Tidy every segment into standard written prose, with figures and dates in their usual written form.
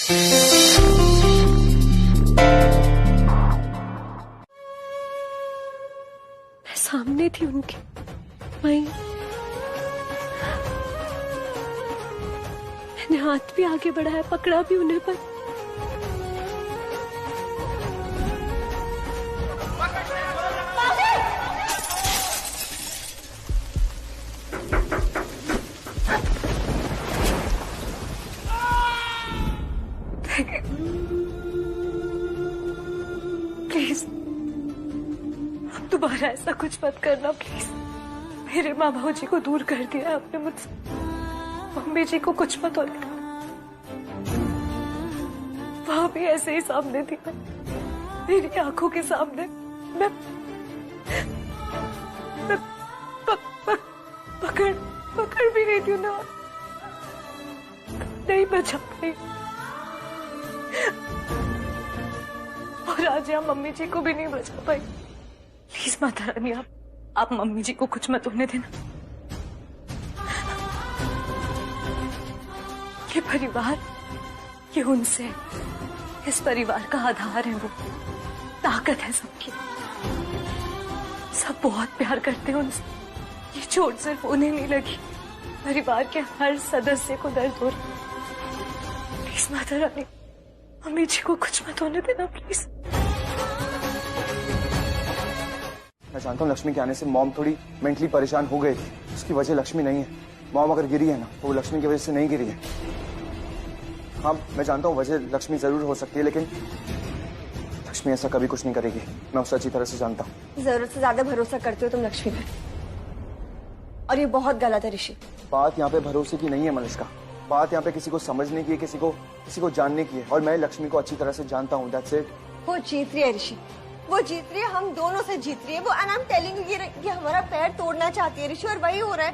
मैं सामने थी उनके, वहीं मैंने हाथ भी आगे बढ़ाया, पकड़ा भी उन्हें, पर प्लीज अब दोबारा ऐसा कुछ मत करना प्लीज। मेरे माँ बाबू जी को दूर कर दिया आपने मुझसे, मम्मी जी को कुछ मत होने का। वहां भी ऐसे ही सामने थी, मेरी आंखों के सामने मैं पकड़ भी रही थी उन्हें, नहीं बचा पाई। और आज यहाँ मम्मी जी को भी नहीं बचा पाई। प्लीज माता रानी आप मम्मी जी को कुछ मत होने देना। ये परिवार, ये उनसे, इस परिवार का आधार है, वो ताकत है सबकी। सब बहुत प्यार करते हैं उनसे। ये चोट सिर्फ उन्हें नहीं लगी, परिवार के हर सदस्य को दर्द हो रहा। प्लीज माता रानी मम्मी जी को कुछ मत होने देना प्लीज। मैं जानता हूँ लक्ष्मी के आने से मॉम थोड़ी मेंटली परेशान हो गई थी, उसकी वजह लक्ष्मी नहीं है। मॉम अगर गिरी है ना तो वो लक्ष्मी की वजह से नहीं गिरी है। हाँ मैं जानता हूँ वजह लक्ष्मी जरूर हो सकती है, लेकिन लक्ष्मी ऐसा कभी कुछ नहीं करेगी, मैं उसे अच्छी तरह से जानता हूँ। जरूरत से ज्यादा भरोसा करते हो तुम लक्ष्मी पर, और ये बहुत गलत है ऋषि। बात यहाँ पे भरोसे की नहीं है मनुष्का, बात यहाँ पे किसी को समझने की है, किसी को जानने की है, और मैं लक्ष्मी को अच्छी तरह से जानता हूँ। That's it. वो जीत रही है ऋषि, वो जीत रही है, हम दोनों से जीत रही है वो। And I am telling you, ये हमारा पैर तोड़ना चाहती है ऋषि, और वही हो रहा है।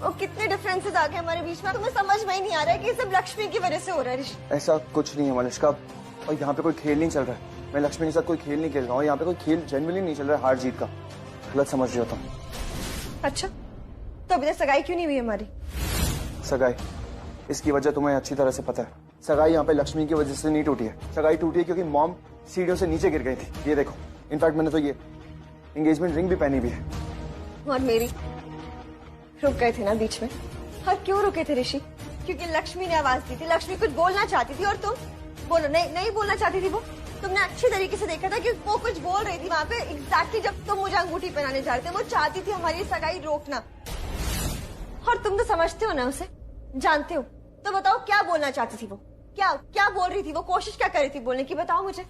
अब कितने डिफरेंसेस आ गए हमारे बीच में, तुम्हें समझ में ही नहीं आ रहा है कि ये सब लक्ष्मी की वजह से हो रहा है ऋषि। ऐसा कुछ नहीं है मनुष्का, और यहाँ पे कोई खेल नहीं चल रहा है। मैं लक्ष्मी के साथ कोई खेल नहीं खेल रहा हूँ, यहाँ पे कोई खेल जनरली नहीं चल रहा है हार जीत का। गलत समझ रही हो तुम। अच्छा तो अभी तक सगाई क्यों नहीं हुई हमारी? सगाई, इसकी वजह तुम्हें अच्छी तरह से पता है। सगाई यहाँ पे लक्ष्मी की वजह से नहीं टूटी है, सगाई टूटी है क्योंकि मॉम सीढ़ियों से नीचे गिर गई थी। ये देखो, इनफैक्ट मैंने तो ये एंगेजमेंट रिंग भी पहनी भी है। और मेरी रुक गए थे ना बीच में। और क्यों रुके थे ऋषि? क्योंकि लक्ष्मी ने आवाज दी थी, लक्ष्मी कुछ बोलना चाहती थी और तुम बोलो नहीं बोलना चाहती थी। वो तुमने अच्छी तरीके से देखा था कि वो कुछ बोल रही थी वहां पे एग्जैक्टली जब तुम मुझे अंगूठी पहनाने जा रहे थे। वो चाहती थी हमारी सगाई रोकना, और तुम तो समझते हो ना उसे, जानते हो। तो बताओ क्या बोलना चाहती थी वो, क्या बोल रही थी वो, कोशिश क्या कर रही थी बोलने की, बताओ मुझे।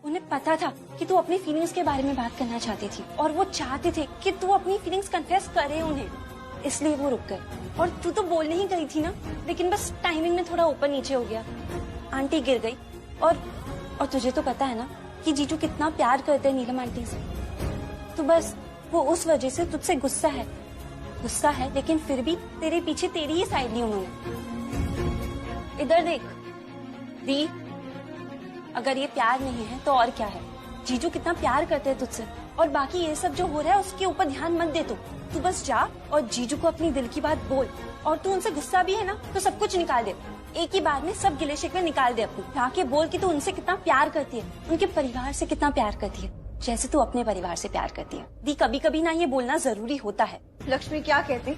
उन्हें पता था कि तू अपनी फीलिंग्स के बारे में बात करना चाहती थी, और वो चाहते थे कि तू अपनी फीलिंग्स कन्फेस करे उन्हें, इसलिए वो रुक गए। और तू तो बोलने ही गई थी ना, लेकिन बस टाइमिंग में थोड़ा ऊपर नीचे हो गया। आंटी गिर गई, और तुझे तो पता है ना कि जीजू कितना प्यार करते हैं नीलम आंटी से। तो बस वो उस वजह से तुझसे गुस्सा है, लेकिन फिर भी तेरे पीछे तेरी ही साइड ली उन्होंने। इधर देख दी, अगर ये प्यार नहीं है तो और क्या है? जीजू कितना प्यार करते हैं तुझसे, और बाकी ये सब जो हो रहा है उसके ऊपर ध्यान मत दे। तू बस जा और जीजू को अपनी दिल की बात बोल, और तू उनसे गुस्सा भी है ना तो सब कुछ निकाल दे, एक ही बार में सब गिले शिकवे निकाल दे अपनी। जाके बोल कि तू उनसे कितना प्यार करती है, उनके परिवार से कितना प्यार करती है, जैसे तू अपने परिवार से प्यार करती है। दी कभी कभी ना ये बोलना जरूरी होता है। लक्ष्मी क्या कहती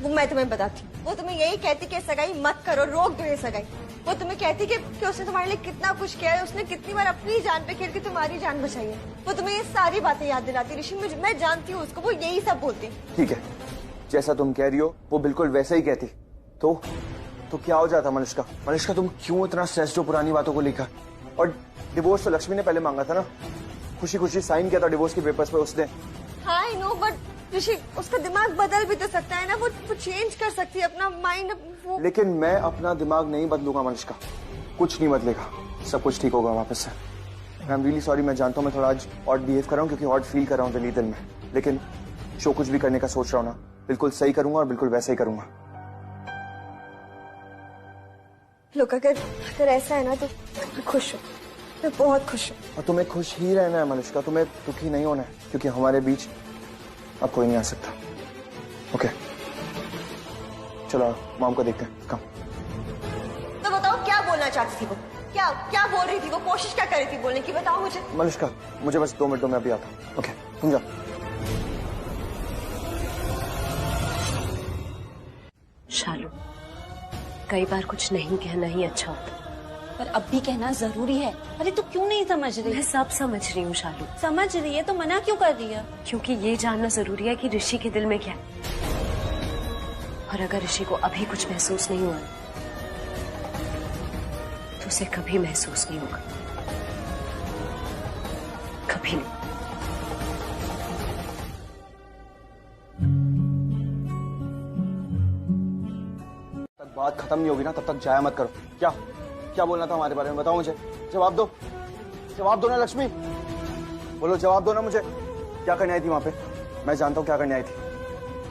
वो मैं तुम्हें बताती हूँ। वो तुम्हें यही कहती कि सगाई मत करो, रोक दो ये सगाई। वो तुम्हें कहती कि उसने तुम्हारे लिए कितना कुछ किया है, उसने कितनी बार अपनी जान पे खेल के तुम्हारी जान बचाई है। वो तुम्हें ये सारी बातें याद दिलाती ऋषि, मैं जानती हूँ उसको, वो यही सब बोलती। ठीक है, जैसा तुम कह रही हो वो बिल्कुल वैसे ही कहती तो क्या हो जाता मनुष्का तुम क्यों इतना स्ट्रेस्ड हो पुरानी बातों को लेकर? और डिवोर्स तो लक्ष्मी ने पहले मांगा था ना, खुशी साइन किया था डिवोर्स के पेपर्स पे उसने। हाँ आई नो, बट ऋषि उसका दिमाग बदल भी तो सकता है ना, वो चेंज कर सकती है अपना माइंड। लेकिन मैं अपना दिमाग नहीं बदलूंगा मनुष्का, कुछ नहीं बदलेगा, सब कुछ ठीक होगा वापस से। आई एम रियली सॉरी, मैं जानता हूँ मैं थोड़ा आज ऑड बिहेव कर रहा हूँ, क्योंकि ऑड फील कर रहा हूँ दिल में, लेकिन जो कुछ भी करने का सोच रहा हूँ ना बिल्कुल सही करूंगा और बिल्कुल वैसे ही करूंगा। लोग अगर ऐसा है ना तो मैं खुश हूँ, मैं बहुत खुश हूँ। और तुम्हें खुश ही रहना है मनुष्का, तुम्हें दुखी नहीं होना है, क्योंकि हमारे बीच अब कोई नहीं आ सकता। ओके चलो मॉम को देखते हैं। कम तो बताओ क्या क्या बोलना चाहती थी वो? क्या क्या बोल रही थी वो? कोशिश क्या कर रही थी बोलने की? बताओ मुझे। मलिष्का, मुझे बस 2 मिनटों में अभी आता हूँ। ओके, तुम जाओ। शालू, कई बार कुछ नहीं कहना ही अच्छा होता। पर अब भी कहना जरूरी है। अरे तू क्यों नहीं समझ रही? मैं सब समझ रही हूँ शालू, समझ रही है तो मना क्यों कर रही है? क्योंकि ये जानना जरूरी है कि ऋषि के दिल में क्या है। और अगर ऋषि को अभी कुछ महसूस नहीं हुआ तो उसे कभी महसूस नहीं होगा, कभी नहीं। तक बात खत्म नहीं होगी ना, तब तक जाया मत करो। क्या क्या बोलना था हमारे बारे में? बताओ मुझे, जवाब दो, जवाब दो ना लक्ष्मी, बोलो, जवाब दो ना मुझे। क्या करने आई थी वहां पे? मैं जानता हूँ क्या करने आई थी।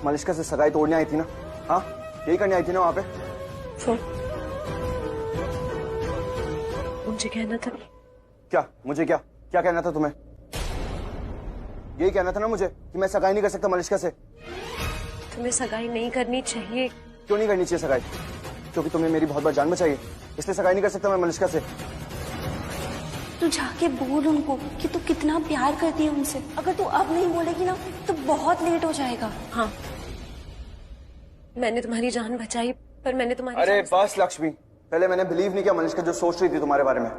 मलिष्का से सगाई तोड़ने आई थी ना? हाँ, यही करने आई थी ना वहां पे? मुझे कहना था। क्या मुझे? क्या क्या कहना था तुम्हें? यही कहना था ना मुझे कि मैं सगाई नहीं कर सकता मलिष्का से। तुम्हें सगाई नहीं करनी चाहिए। क्यों नहीं करनी चाहिए सगाई? क्योंकि तुम्हें मेरी बहुत बार जान बचाई है, इसलिए सगाई नहीं कर सकता मैं मलिष्का से। तू जाके बोल उनको कि तू कितना प्यार करती है उनसे। अगर तू अब नहीं बोलेगी ना तो बहुत लेट हो जाएगा। हाँ, मैंने तुम्हारी जान बचाई, पर मैंने तुम्हारी अरे जान बस लक्ष्मी, पहले मैंने बिलीव नहीं किया मलिष्का जो सोच रही थी तुम्हारे बारे में।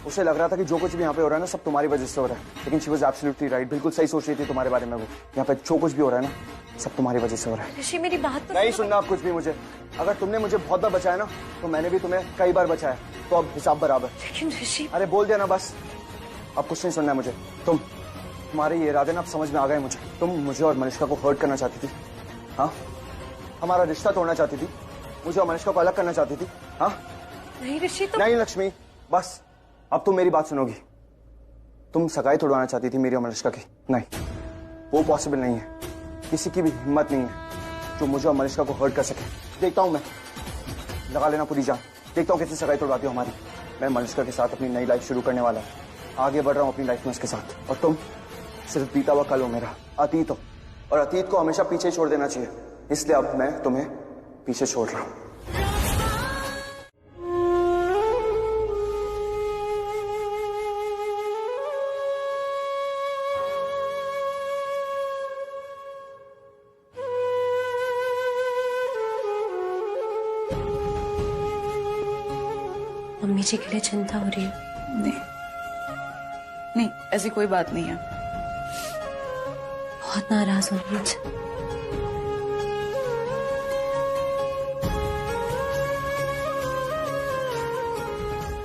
उसे लग रहा था कि जो कुछ भी यहाँ पे हो रहा है ना सब तुम्हारी वजह से हो रहा है, लेकिन शी वाज एब्सोल्युटली राइट। बिल्कुल सही सोच रही थी तुम्हारे बारे में वो। यहाँ पे जो कुछ भी हो रहा है ना सब तुम्हारी वजह से हो रहा है। ऋषि, मेरी बात तो नहीं सुनना आप कुछ भी मुझे। अगर तुमने मुझे बहुत बार बचाया ना तो मैंने भी तुम्हें कई बार बचाया, तो अब हिसाब बराबर। लेकिन ऋषि, अरे बोल देना बस, अब कुछ नहीं सुनना है मुझे। तुम्हारे ये इरादे ना अब समझ में आ गए मुझे। तुम मुझे और मलिष्का को हर्ट करना चाहती थी, हाँ? हमारा रिश्ता तोड़ना चाहती थी, मुझे और मलिष्का को अलग करना चाहती थी, हाँ? नहीं ऋषि, तो नहीं लक्ष्मी, बस अब तुम मेरी बात सुनोगी। तुम सगाई तोड़वाना चाहती थी मेरी और मलिष्का की। नहीं, वो पॉसिबल नहीं है। किसी की भी हिम्मत नहीं है जो मुझे और मलिष्का को हर्ट कर सके। देखता हूं मैं, लगा लेना पूरी जान, देखता हूं कैसे सगाई तोड़वाती हो हमारी। मैं मलिष्का के साथ अपनी नई लाइफ शुरू करने वाला हूं, आगे बढ़ रहा हूं अपनी लाइफ में उसके साथ। और तुम सिर्फ बीता हुआ कल हो मेरा, अतीत हो, और अतीत को हमेशा पीछे छोड़ देना चाहिए। इसलिए अब मैं तुम्हें पीछे छोड़ रहा हूं। मम्मी जी के लिए चिंता हो रही है? नहीं नहीं, ऐसी कोई बात नहीं है। बहुत नाराज हो मुझसे।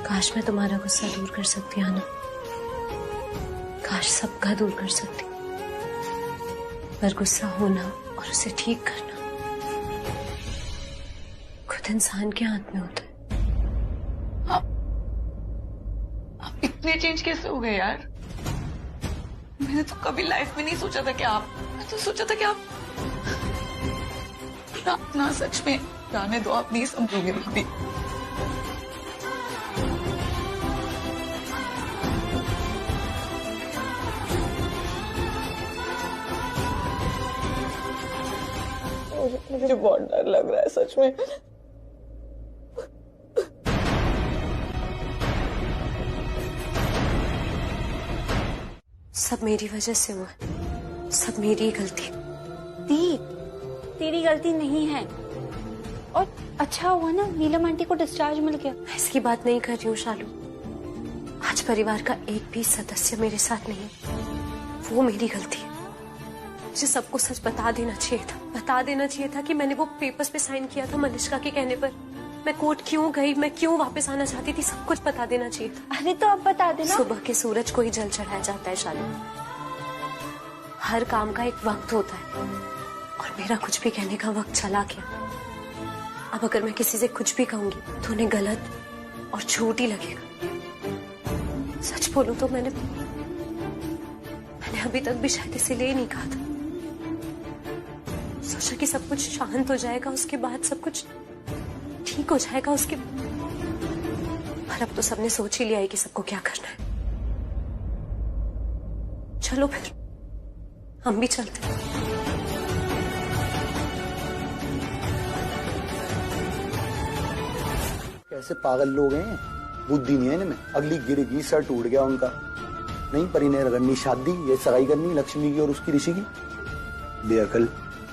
काश मैं तुम्हारा गुस्सा दूर कर सकती, आना। काश सबका दूर कर सकती, पर गुस्सा होना और उसे ठीक करना खुद इंसान के हाथ में होता है। आप इतने चेंज कैसे हो गए यार? मैंने तो कभी लाइफ में नहीं सोचा था कि मैं तो सोचा था कि आप ना सच में जाने दो, आप नहीं समझोगे कभी। मुझे बहुत डर लग रहा है सच में। सब मेरी वजह से हुआ, सब मेरी गलती। दी, तेरी गलती नहीं है। और अच्छा हुआ ना नीलम आंटी को डिस्चार्ज मिल गया। मैं इसकी बात नहीं कर रही हूँ शालू। आज परिवार का एक भी सदस्य मेरे साथ नहीं है, वो मेरी गलती है। मुझे सबको सच बता देना चाहिए था, बता देना चाहिए था कि मैंने वो पेपर्स पे साइन किया था मलिष्का के कहने पर। मैं कोर्ट क्यों गई, मैं क्यों वापस आना चाहती थी, सब कुछ बता देना चाहिए था। अरे तो अब बता देना। सुबह के सूरज को ही जल चढ़ाया जाता है शालू। हर काम का एक वक्त होता है, और मेरा कुछ भी कहने का वक्त चला गया। अब अगर मैं किसी से कुछ भी कहूंगी तो उन्हें गलत और झूठ ही लगेगा। सच बोलूं तो मैंने अभी तक भी शायद इसीलिए नहीं कहा था। सोचा कि सब कुछ शांत हो जाएगा, उसके बाद सब कुछ ठीक हो जाएगा उसके। पर अब तो सबने सोच ही लिया है कि सबको क्या करना है। चलो फिर हम भी चलते हैं। ऐसे पागल लोग हैं, बुद्धि नहीं है इनमें। अगली गिरेगी सर टूट गया उनका। नहीं परी ने करनी शादी, ये सगाई करनी लक्ष्मी की और उसकी ऋषि की। बेअकल।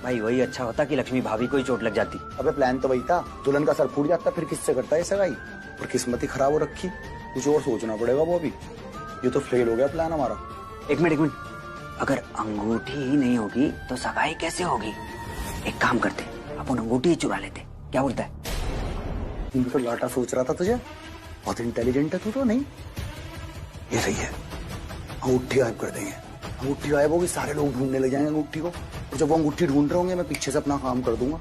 भाई वही अच्छा होता कि लक्ष्मी भाभी को ही चोट लग जाती। अबे प्लान तो वही था, दुल्हन का सर फूट जाता फिर किससे करता है सगाई। और किस्मत ही खराब हो रखी, कुछ और सोचना पड़ेगा वो अभी। ये तो फेल हो गया प्लान हमारा। एक मिनट, अगर अंगूठी ही नहीं होगी तो सगाई कैसे होगी? एक काम करते, अपन अंगूठी ही चुरा लेते, क्या बोलता है? तुम तो लाटा सोच रहा था तुझे, बहुत इंटेलिजेंट है तू तो। नहीं ये सही है, अंगूठी गायब कर देंगे। अंगूठी गायब होगी, सारे लोग ढूंढने लग जाएंगे अंगूठी को, और जब वो अंगूठी ढूंढ रहे होंगे मैं पीछे से अपना काम कर दूंगा,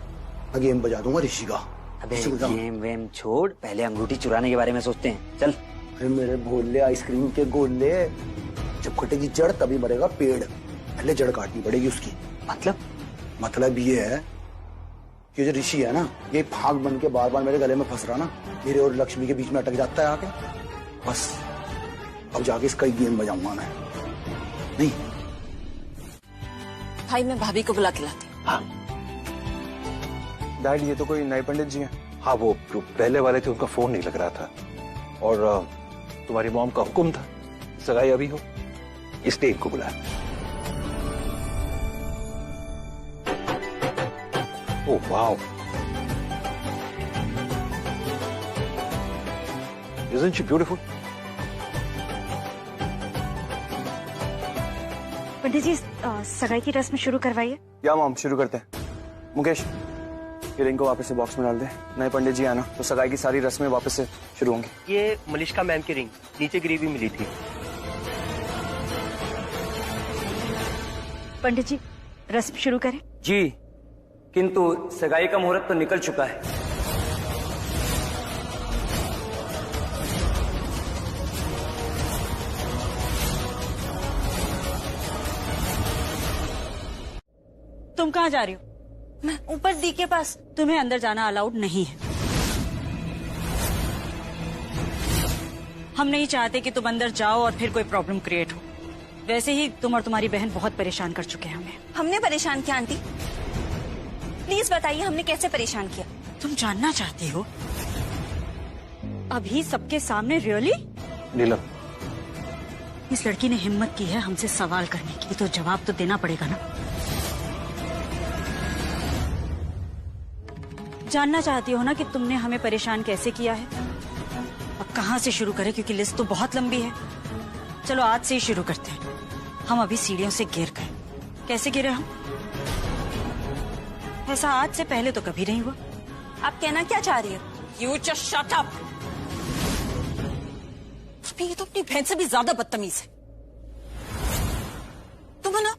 गेम बजा दूंगा ऋषि का। अबे गेम वेम छोड़, पहले अंगूठी चुराने के बारे में सोचते हैं, चल। अरे मेरे भोले आइसक्रीम के गोले, जब कटेगी जड़ तभी मरेगा पेड़, पहले जड़ काटनी पड़ेगी उसकी। मतलब ये है कि जो ऋषि है ना, ये फाग बन के बार बार मेरे गले में फंस रहा ना, मेरे और लक्ष्मी के बीच में अटक जाता है आके। बस अब जाके इसका गेम बजाऊंगा मैं। नहीं भाई मैं भाभी को बुला के लाती। हाँ डैड, ये तो कोई नए पंडित जी हैं। हाँ, वो जो पहले वाले थे उनका फोन नहीं लग रहा था, और तुम्हारी मॉम का हुक्म था सगाई अभी हो, इसलिए इनको बुलाया। Oh wow, Isn't she beautiful? पंडित जी सगाई की रस्म शुरू करवाइए। या मॉम, शुरू करते हैं। मुकेश, ये रिंग को वापस से बॉक्स में डाल दे। नए पंडित जी आना तो सगाई की सारी रस्में वापस से शुरू होंगी। ये मलिश्का मैम की रिंग नीचे गिरी हुई मिली थी। पंडित जी रस्म शुरू करें। जी, किंतु सगाई का मुहूर्त तो निकल चुका है। तुम कहाँ जा रही हो? मैं ऊपर दी के पास। तुम्हें अंदर जाना अलाउड नहीं है। हम नहीं चाहते कि तुम अंदर जाओ और फिर कोई प्रॉब्लम क्रिएट हो। वैसे ही तुम और तुम्हारी बहन बहुत परेशान कर चुके हैं हमें। हमने परेशान किया आंटी? प्लीज बताइए हमने कैसे परेशान किया? तुम जानना चाहती हो? अभी सबके सामने? रियली? नीलम, इस लड़की ने हिम्मत की है हमसे सवाल करने की, तो जवाब तो देना पड़ेगा ना। जानना चाहती हो ना कि तुमने हमें परेशान कैसे किया है? अब कहाँ से शुरू करें, क्योंकि लिस्ट तो बहुत लंबी है। चलो आज से ही शुरू करते हैं। हम अभी सीढ़ियों से गिर गए। कैसे गिरे हम? ऐसा आज से पहले तो कभी नहीं हुआ। आप कहना क्या चाह रही हो? You just shut up! ये तो अपनी बहन से भी ज्यादा बदतमीज है। तुम ना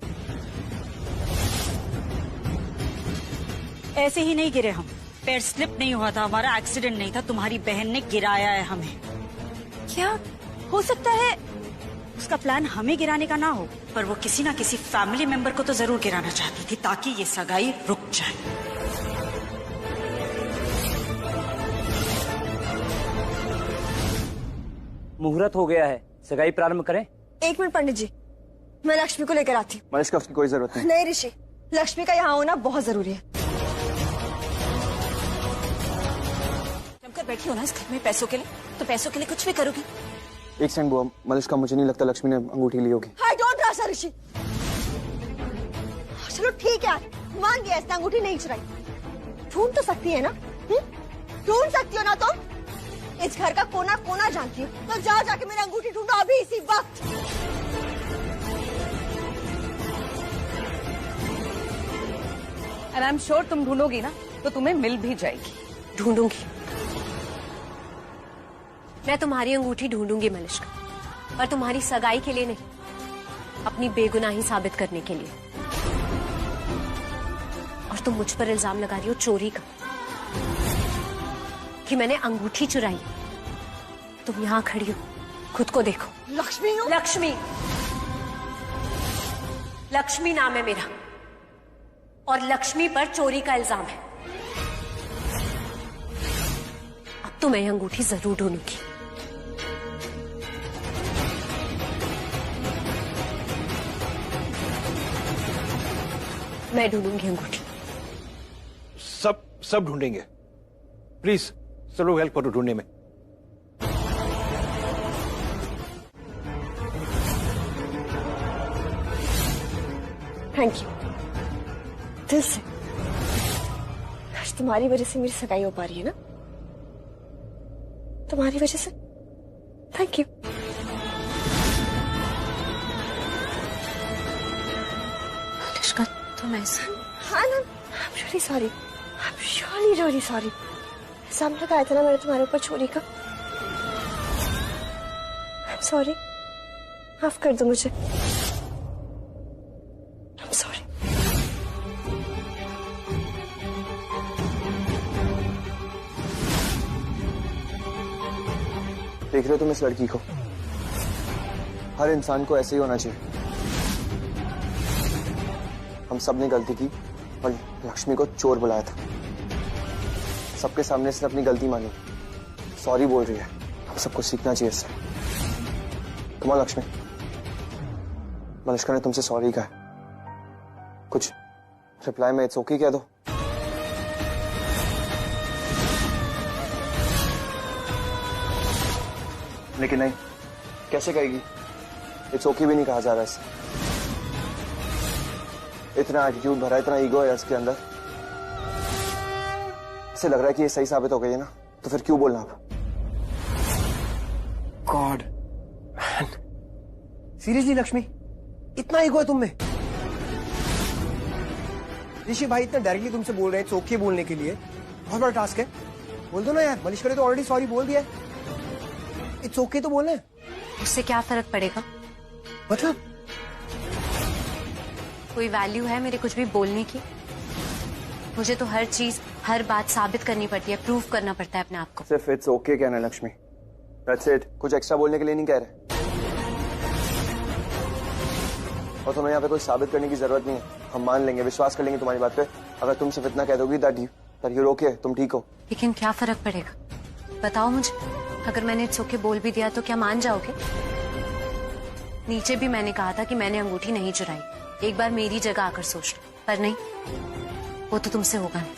ऐसे ही नहीं गिरे हम। पैर स्लिप नहीं हुआ था, हमारा एक्सीडेंट नहीं था, तुम्हारी बहन ने गिराया है हमें। क्या हो सकता है उसका प्लान हमें गिराने का ना हो, पर वो किसी ना किसी फैमिली मेंबर को तो जरूर गिराना चाहती थी ताकि ये सगाई रुक जाए। मुहूर्त हो गया है, सगाई प्रारंभ करें। एक मिनट पंडित जी, मैं लक्ष्मी को लेकर आती हूँ। मलिश्का, उसकी कोई जरूरत नहीं। नहीं ऋषि, लक्ष्मी का यहाँ होना बहुत जरूरी है। जमकर बैठी हो ना इस घर में पैसों के लिए, तो पैसों के लिए कुछ भी करोगी। एक सेकंड बुआ, मलिश्का, मुझे नहीं लगता लक्ष्मी ने अंगूठी ली होगी। आई डोंट ट्रस्ट हर ऋषि। चलो ठीक है, मान गया इसने अंगूठी नहीं चुराई। ढूंढ तो सकती है ना? ढूंढ सकती हो ना तुम? इस घर का कोना कोना जानती हो, तो जाओ जाके मेरी अंगूठी ढूंढो अभी इसी वक्त। एंड आई एम श्योर तुम ढूंढोगी ना तो तुम्हें मिल भी जाएगी। ढूंढूंगी, मैं तुम्हारी अंगूठी ढूंढूंगी मलिश्का, पर तुम्हारी सगाई के लिए नहीं, अपनी बेगुनाही साबित करने के लिए। और तुम मुझ पर इल्जाम लगा रही हो चोरी का, कि मैंने अंगूठी चुराई। तुम यहाँ खड़ी हो, खुद को देखो। लक्ष्मी हूँ? लक्ष्मी, लक्ष्मी नाम है मेरा, और लक्ष्मी पर चोरी का इल्जाम है। अब तो मैं अंगूठी जरूर ढूंढूंगी। मैं ढूंढूंगी अंगूठी। सब ढूंढेंगे। प्लीज सब लोग हेल्प करो ढूंढने में। थैंक यू दिल से। आज तुम्हारी वजह से मेरी सगाई हो पा रही है ना, तुम्हारी वजह से। Thank you. अनुष्का तुम ऐसा। हाँ ना, I'm really sorry. I'm really really sorry. इल्जाम लगाया था ना मैंने तुम्हारे ऊपर चोरी का। I'm sorry. माफ कर दो मुझे। I'm sorry. देख रहे हो तुम इस लड़की को? हर इंसान को ऐसे ही होना चाहिए। हम सब ने गलती की और लक्ष्मी को चोर बुलाया था। सबके सामने इसने अपनी गलती मानी, सॉरी बोल रही है। हम सबको सीखना चाहिए इससे। कम ऑन लक्ष्मी, मलिष्का ने तुमसे सॉरी कहा, कुछ रिप्लाई में इट्स ओके कह दो। लेकिन नहीं, कैसे कहेगी? इट्स ओके भी नहीं कहा जा रहा इससे। इतना एटीट्यूड भरा, इतना ईगो है इसके अंदर। इसे लग रहा है कि ये सही साबित हो गई है ना, तो फिर क्यों बोलना आप? गॉड, सीरियसली लक्ष्मी, इतना ईगो है तुम में? ऋषि भाई इतना डायरेक्टली तुमसे बोल रहे हैं ओके बोलने के लिए, बहुत बड़ा टास्क है। बोल दो ना यार, मलिष्का ने तो ऑलरेडी सॉरी बोल दिया है। इट्स ओके तो बोलना है। उससे क्या फर्क पड़ेगा? मतलब कोई वैल्यू है मेरे कुछ भी बोलने की? मुझे तो हर चीज, हर बात साबित करनी पड़ती है, प्रूव करना पड़ता है अपने आप को। सिर्फ इट्स ओके कहना है लक्ष्मी, दैट्स इट। कुछ एक्स्ट्रा बोलने के लिए नहीं कह रहे। और तुम्हें यहाँ पे कुछ साबित करने की जरूरत नहीं है। हम मान लेंगे, विश्वास कर लेंगे तुम्हारी बात पे। अगर तुम सिर्फ इतना कह दोगी दैट यू ओके, तुम ठीक हो। लेकिन क्या फर्क पड़ेगा बताओ मुझे? अगर मैंने इट्स ओके बोल भी दिया तो क्या मान जाओगे? नीचे भी मैंने कहा था कि मैंने अंगूठी नहीं चुराई, एक बार मेरी जगह आकर सोच लो। पर नहीं, वो तो तुमसे होगा नहीं।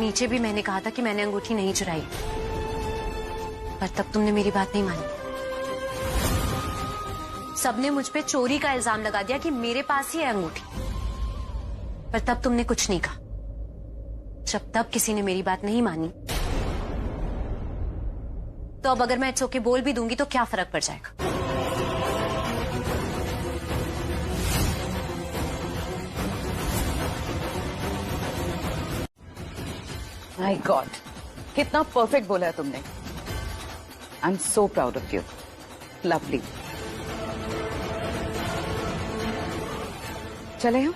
नीचे भी मैंने कहा था कि मैंने अंगूठी नहीं चुराई, पर तब तुमने मेरी बात नहीं मानी। सबने मुझ पे चोरी का इल्जाम लगा दिया कि मेरे पास ही है अंगूठी, पर तब तुमने कुछ नहीं कहा। जब तब किसी ने मेरी बात नहीं मानी, तो अब अगर मैं इट्स ओके बोल भी दूंगी तो क्या फर्क पड़ जाएगा? माय गॉड, कितना परफेक्ट बोला है तुमने। I am so proud of you. Lovely. चले हम?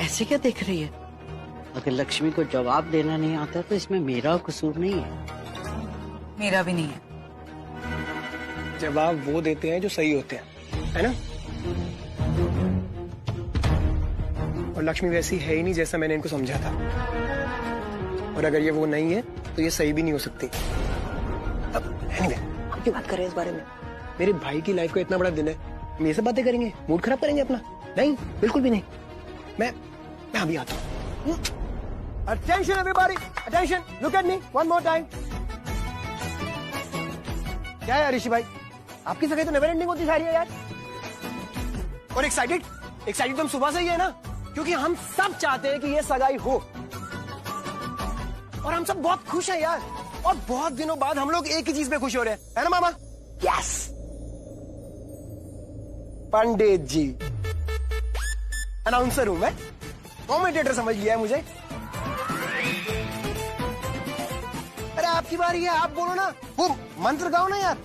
ऐसे क्या देख रही है? अगर लक्ष्मी को जवाब देना नहीं आता तो इसमें मेरा कसूर नहीं है। मेरा भी नहीं है। जवाब वो देते हैं जो सही होते हैं, है ना? और लक्ष्मी वैसी है ही नहीं जैसा मैंने इनको समझा था। और अगर ये वो नहीं है तो ये सही भी नहीं हो सकती। अब anyway, हम क्यों बात कर रहे हैं इस बारे में? मेरे भाई की लाइफ का इतना बड़ा दिन है, हम ये सब बातें करेंगे, मूड खराब करेंगे अपना? नहीं, बिल्कुल भी नहीं। मैं अभी आता हूँ। Attention everybody, attention, look at me one more time. क्या है ऋषि भाई, आपकी सगाई तो नेवर एंडिंग होती जा रही है यार। और एक्साइटेड तो हम सुबह से ही है ना, क्योंकि हम सब चाहते हैं कि ये सगाई हो। और हम सब बहुत खुश हैं यार, और बहुत दिनों बाद हम लोग एक ही चीज पे खुश हो रहे हैं, है ना मामा? यस, पंडित जी। अनाउंसर हूं मैं, कॉमेंटेटर समझ लिया है मुझे। अरे आपकी बारी है, आप बोलो ना, वो मंत्र गाओ ना यार,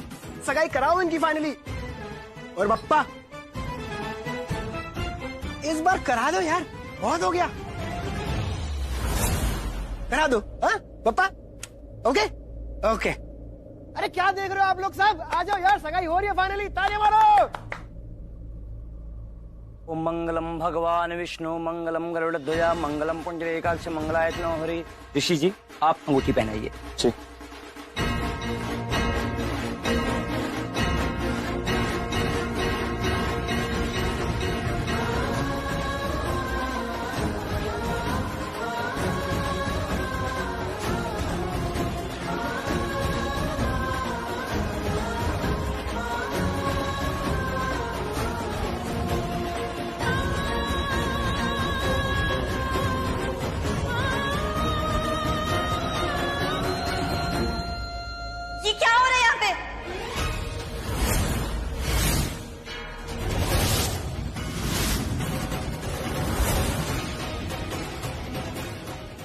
सगाई कराओ इनकी फाइनली। और बप्पा इस बार करा दो यार, बहुत हो गया, करा दो। हाँ बप्पा, ओके ओके। अरे क्या देख रहे हो आप लोग सब, आ जाओ यार, सगाई हो रही है फाइनली, ताली मारो। ओम मंगलम भगवान विष्णु, मंगलम गरुड़ध्वजा, मंगलम पुंडरीकाक्ष, मंगलाय तनो हरि। ऋषि जी आप अंगूठी पहनाइए। जी।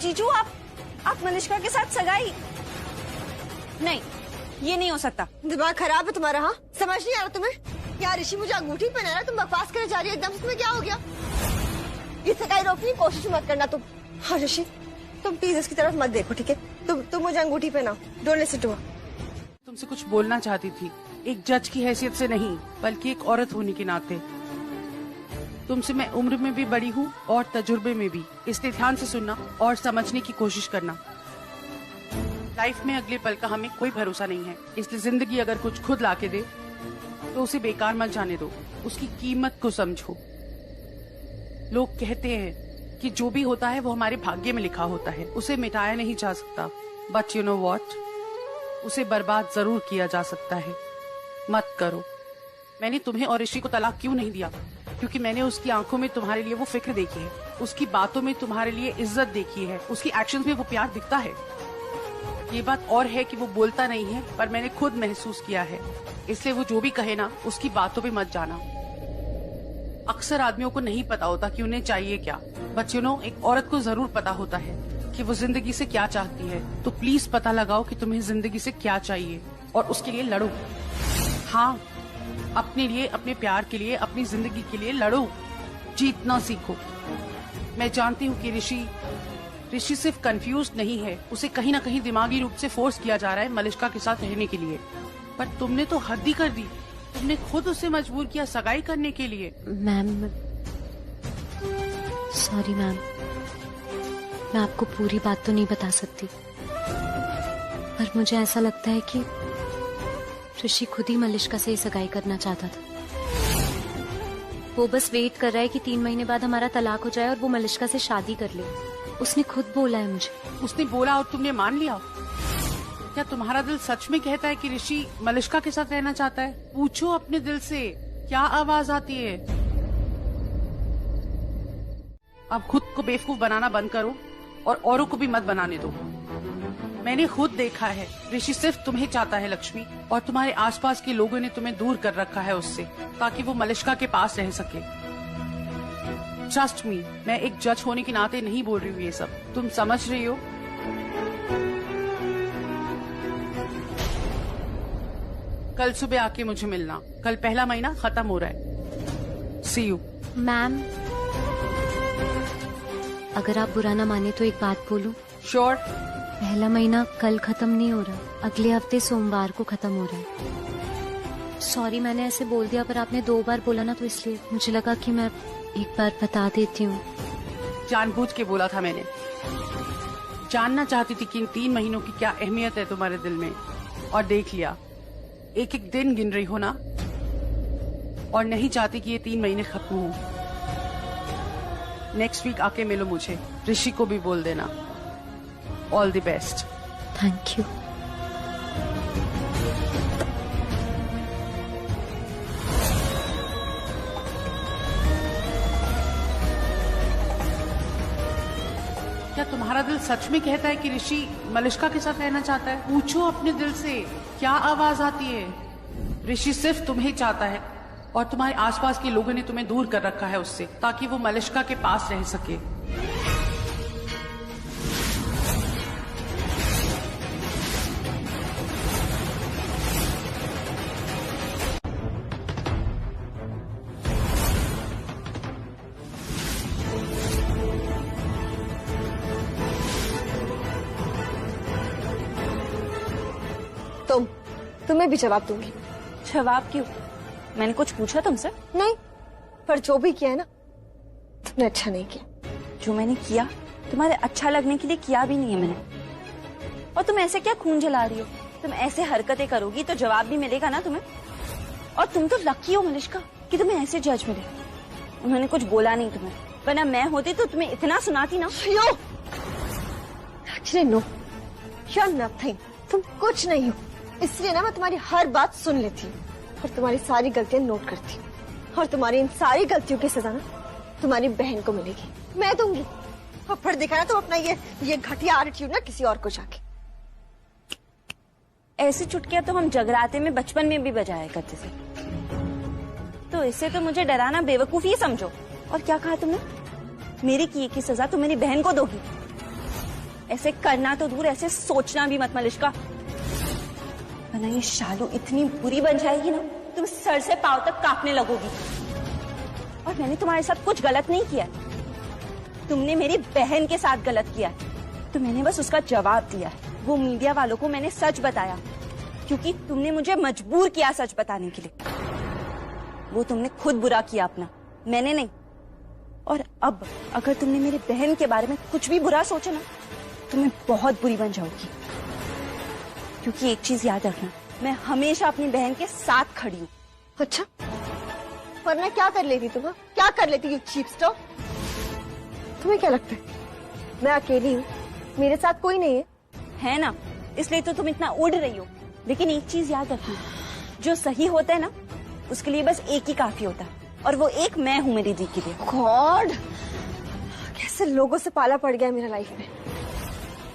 जीजू आप मलिष्का के साथ सगाई? नहीं, ये नहीं हो सकता। दिमाग खराब है तुम्हारा? हाँ, समझ नहीं आ रहा तुम्हें? यार ऋषि मुझे अंगूठी पहना रहा है, तुम बकवास करे जा रही है एकदम। तुम्हें क्या हो गया? ये सगाई रोकने की कोशिश मत करना तुम। हाँ ऋषि, तुम प्लीज इसकी तरफ मत देखो, ठीक है? तुम मुझे अंगूठी पहनाओ। Don't listen to her. तुमसे कुछ बोलना चाहती थी, एक जज की हैसियत से नहीं, बल्कि एक औरत होने के नाते। तुमसे मैं उम्र में भी बड़ी हूँ और तजुर्बे में भी, इसलिए ध्यान से सुनना और समझने की कोशिश करना। लाइफ में अगले पल का हमें कोई भरोसा नहीं है, इसलिए जिंदगी अगर कुछ खुद लाके दे तो उसे बेकार मत जाने दो, उसकी कीमत को समझो। लोग कहते हैं कि जो भी होता है वो हमारे भाग्य में लिखा होता है, उसे मिटाया नहीं जा सकता, बट यू नो व्हाट, उसे बर्बाद जरूर किया जा सकता है। मत करो। मैंने तुम्हें और ऋषि को तलाक क्यों नहीं दिया? क्योंकि मैंने उसकी आंखों में तुम्हारे लिए वो फिक्र देखी है, उसकी बातों में तुम्हारे लिए इज्जत देखी है, उसकी एक्शंस में वो प्यार दिखता है। ये बात और है कि वो बोलता नहीं है, पर मैंने खुद महसूस किया है, इसलिए वो जो भी कहे ना, उसकी बातों पे मत जाना। अक्सर आदमियों को नहीं पता होता कि उन्हें चाहिए क्या, बट यू नो, एक औरत को जरूर पता होता है कि वो जिंदगी से क्या चाहती है। तो प्लीज पता लगाओ कि तुम्हें जिंदगी से क्या चाहिए और उसके लिए लड़ो। हाँ, अपने लिए, अपने प्यार के लिए, अपनी जिंदगी के लिए लड़ो, जीतना सीखो। मैं जानती हूँ कि ऋषि सिर्फ कंफ्यूज नहीं है, उसे कहीं ना कहीं दिमागी रूप से फोर्स किया जा रहा है मलिष्का के साथ रहने के लिए, पर तुमने तो हद ही कर दी। तुमने खुद उसे मजबूर किया सगाई करने के लिए। मैम, सॉरी मैम, मैं आपको पूरी बात तो नहीं बता सकती, पर मुझे ऐसा लगता है कि ऋषि खुद ही मलिष्का से सगाई करना चाहता था। वो बस वेट कर रहा है कि 3 महीने बाद हमारा तलाक हो जाए और वो मलिष्का से शादी कर ले। उसने खुद बोला है मुझे। उसने बोला और तुमने मान लिया? क्या तुम्हारा दिल सच में कहता है कि ऋषि मलिष्का के साथ रहना चाहता है? पूछो अपने दिल से, क्या आवाज आती है? अब खुद को बेवकूफ बनाना बंद करो और औरों को भी मत बनाने दो। मैंने खुद देखा है, ऋषि सिर्फ तुम्हें चाहता है लक्ष्मी, और तुम्हारे आसपास के लोगों ने तुम्हें दूर कर रखा है उससे, ताकि वो मलिष्का के पास रह सके। ट्रस्ट मी, मैं एक जज होने के नाते नहीं बोल रही हूँ ये सब, तुम समझ रही हो? कल सुबह आके मुझे मिलना, कल पहला महीना खत्म हो रहा है। सी यू। मैम, अगर आप बुरा ना माने तो एक बात बोलूं? श्योर। पहला महीना कल खत्म नहीं हो रहा, अगले हफ्ते सोमवार को खत्म हो रहा है। सॉरी मैंने ऐसे बोल दिया, पर आपने 2 बार बोला ना, तो इसलिए मुझे लगा कि मैं एक बार बता देती हूँ। जानबूझ के बोला था मैंने। जानना चाहती थी कि इन 3 महीनों की क्या अहमियत है तुम्हारे दिल में, और देख लिया। एक एक दिन गिन रही हो ना, और नहीं चाहती कि ये 3 महीने खत्म हो। नेक्स्ट वीक आके मिलो मुझे, ऋषि को भी बोल देना। All the best. Thank you. क्या तुम्हारा दिल सच में कहता है कि ऋषि मलिष्का के साथ रहना चाहता है? पूछो अपने दिल से, क्या आवाज आती है? ऋषि सिर्फ तुम्हें चाहता है, और तुम्हारे आसपास के लोगों ने तुम्हें दूर कर रखा है उससे, ताकि वो मलिष्का के पास रह सके। तुम्हें भी जवाब दूंगी। जवाब क्यों? मैंने कुछ पूछा तुमसे? नहीं, पर जो भी किया है ना, तुमने अच्छा नहीं किया। जो मैंने किया तुम्हारे अच्छा लगने के लिए किया भी नहीं है मैंने। और तुम ऐसे क्या खून जला रही हो? तुम ऐसे हरकतें करोगी तो जवाब भी मिलेगा ना तुम्हें। और तुम तो लकी हो मलिष्का कि तुम्हें ऐसे जज मिले। उन्होंने कुछ बोला नहीं तुम्हें, वरना मैं होती तो तुम्हें इतना सुनाती ना। Actually, no. You're nothing. तुम कुछ नहीं हो, इसलिए ना मैं तुम्हारी हर बात सुन लेती हूँ और तुम्हारी सारी गलतियां नोट करती हूँ, और तुम्हारी इन सारी गलतियों की सजा ना तुम्हारी बहन को मिलेगी, मैं दूंगी। और फिर दिखाना तुम अपना ये घटिया एटीट्यूड ना किसी और को जाके। ऐसी चुटकियां तो हम जगराते में बचपन में भी बजाया करते थे, तो इससे तो मुझे डराना बेवकूफी समझो। और क्या कहा तुमने? मेरी किए की सजा तुम मेरी बहन को दोगी? ऐसे करना तो दूर, ऐसे सोचना भी मत मलिश्का, वरना ये शालू इतनी बुरी बन जाएगी ना, तुम सर से पांव तक कांपने लगोगी। और मैंने तुम्हारे साथ कुछ गलत नहीं किया, तुमने मेरी बहन के साथ गलत किया, तो मैंने बस उसका जवाब दिया। वो मीडिया वालों को मैंने सच बताया, क्योंकि तुमने मुझे मजबूर किया सच बताने के लिए। वो तुमने खुद बुरा किया अपना, मैंने नहीं। और अब अगर तुमने मेरी बहन के बारे में कुछ भी बुरा सोचा ना, तो मैं बहुत बुरी बन जाऊंगी। क्योंकि एक चीज याद रखना, मैं हमेशा अपनी बहन के साथ खड़ी हूँ। अच्छा, वरना क्या कर लेती तुम? क्या कर लेती यू चीप स्टॉप? तुम्हें क्या लगता है मैं अकेली हूँ, मेरे साथ कोई नहीं है ना? इसलिए तो तुम इतना उड़ रही हो। लेकिन एक चीज याद रखना, जो सही होता है ना, उसके लिए बस एक ही काफी होता है, और वो एक मैं हूँ मेरी दी के लिए। गॉड, कैसे लोगों से पाला पड़ गया मेरा लाइफ में।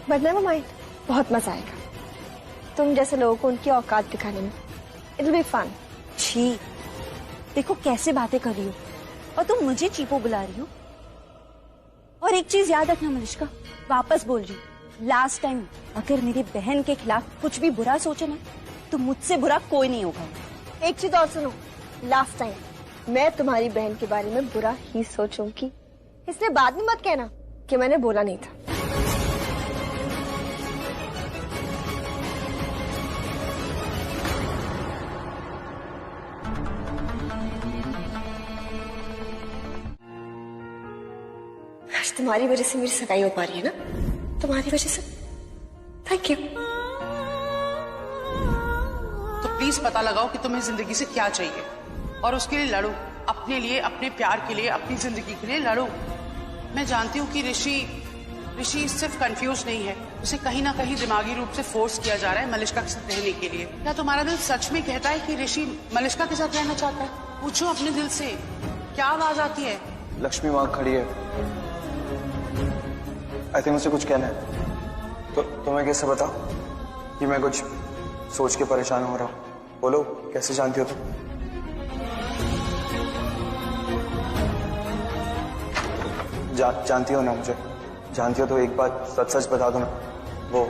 बट नेवर माइंड, बहुत मजा आएगा तुम जैसे लोगों को उनकी औकात दिखाने में। It will be fun. छी, देखो कैसे बातें कर रही हो, और तुम मुझे चीपो बुला रही हो। और एक चीज याद रखना मलिश्का, वापस बोल रही हूँ, लास्ट टाइम अगर मेरी बहन के खिलाफ कुछ भी बुरा सोचे ना, तो मुझसे बुरा कोई नहीं होगा। एक चीज और सुनो, लास्ट टाइम मैं तुम्हारी बहन के बारे में बुरा ही सोचूंगी, इसलिए बाद में मत कहना कि मैंने बोला नहीं था। आज तुम्हारी वजह से मेरी सगाई हो पा रही है ना, तुम्हारी वजह से। Thank you. तो प्लीज पता लगाओ कि तुम्हें जिंदगी से क्या चाहिए, और उसके लिए लड़ो। अपने लिए, अपने प्यार के लिए, अपनी जिंदगी के लिए लड़ो। मैं जानती हूँ कि ऋषि सिर्फ कंफ्यूज नहीं है, उसे कहीं ना कहीं दिमागी रूप से फोर्स किया जा रहा है मलिश्का के साथ रहने के लिए। क्या तुम्हारा दिल सच में कहता है कि ऋषि मलिश्का के साथ रहना चाहता है? पूछो अपने दिल से, क्या आवाज आती है? लक्ष्मी वहां खड़ी है, आई थिंक मुझे कुछ कहना है। तो तुम्हें कैसे बता कि मैं कुछ सोच के परेशान हो रहा हूँ? बोलो, कैसे जानती हो तुम? जानती हो ना मुझे? जानती हो तो एक बात सच सच बता दो ना। वो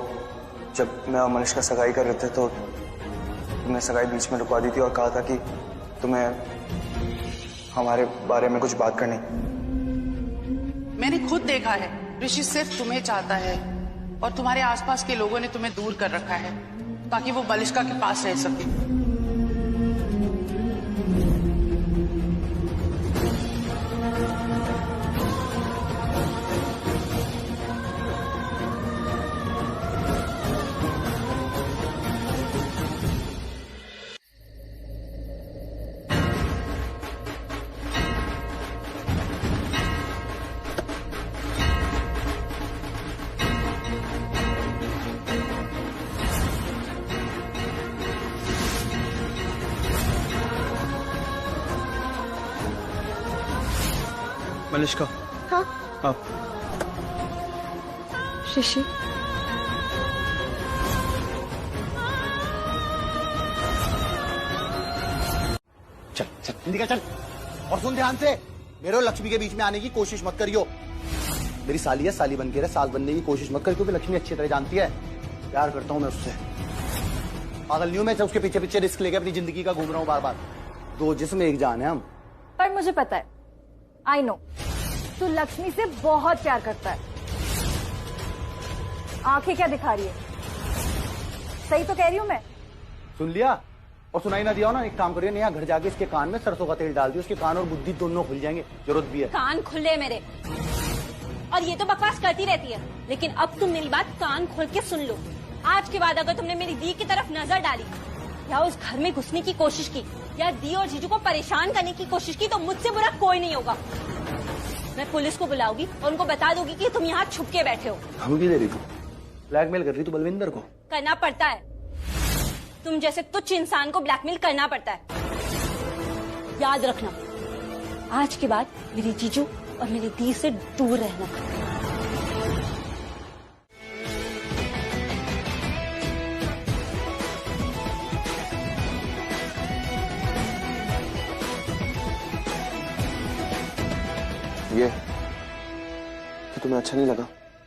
जब मैं और मनीष का सगाई कर रहे थे, तो तुमने सगाई बीच में रुकवा दी थी और कहा था कि तुम्हें हमारे बारे में कुछ बात करनी। मैंने खुद देखा है, ऋषि सिर्फ तुम्हें चाहता है, और तुम्हारे आसपास के लोगों ने तुम्हें दूर कर रखा है ताकि वो मलिश्का के पास रह सके। मलिश्का। हाँ? आप ऋषि, चल चल इंदिका चल। और सुन ध्यान से, मेरे और लक्ष्मी के बीच में आने की कोशिश मत करियो। मेरी साली है, साली बन के रहे, सास बनने की कोशिश मत कर, क्योंकि लक्ष्मी अच्छी तरह जानती है प्यार करता हूं मैं उससे। पागल नहीं हूं मैं, उसके पीछे पीछे रिस्क लेके अपनी जिंदगी का घूम रहा हूं बार बार। दो जिस्म एक जान है हम। पर मुझे पता है, आई नो, तू लक्ष्मी से बहुत प्यार करता है। आंखें क्या दिखा रही है? सही तो कह रही हूँ मैं? सुन लिया? और सुनाई ना दिया हो ना, एक काम करिए, नया घर जाके इसके कान में सरसों का तेल डाल दियो, उसके कान और बुद्धि दोनों खुल जाएंगे। जरूरत भी है। कान खुले मेरे, और ये तो बकवास करती रहती है, लेकिन अब तुम मेरी बात कान खोल के सुन लो। आज के बाद अगर तुमने मेरी दी की तरफ नजर डाली, या उस घर में घुसने की कोशिश की, या दी और जीजू को परेशान करने की कोशिश की, तो मुझसे बुरा कोई नहीं होगा। मैं पुलिस को बुलाऊंगी और उनको बता दूंगी कि तुम यहाँ छुप के बैठे हो। धमकी दे रही तू? ब्लैकमेल कर रही तू बलविंदर को? करना पड़ता है, तुम जैसे तुच्छ इंसान को ब्लैकमेल करना पड़ता है। याद रखना, आज के बाद मेरी जीजू और मेरी दी से दूर रहना। ये तो तुम्हें अच्छा नहीं लगा?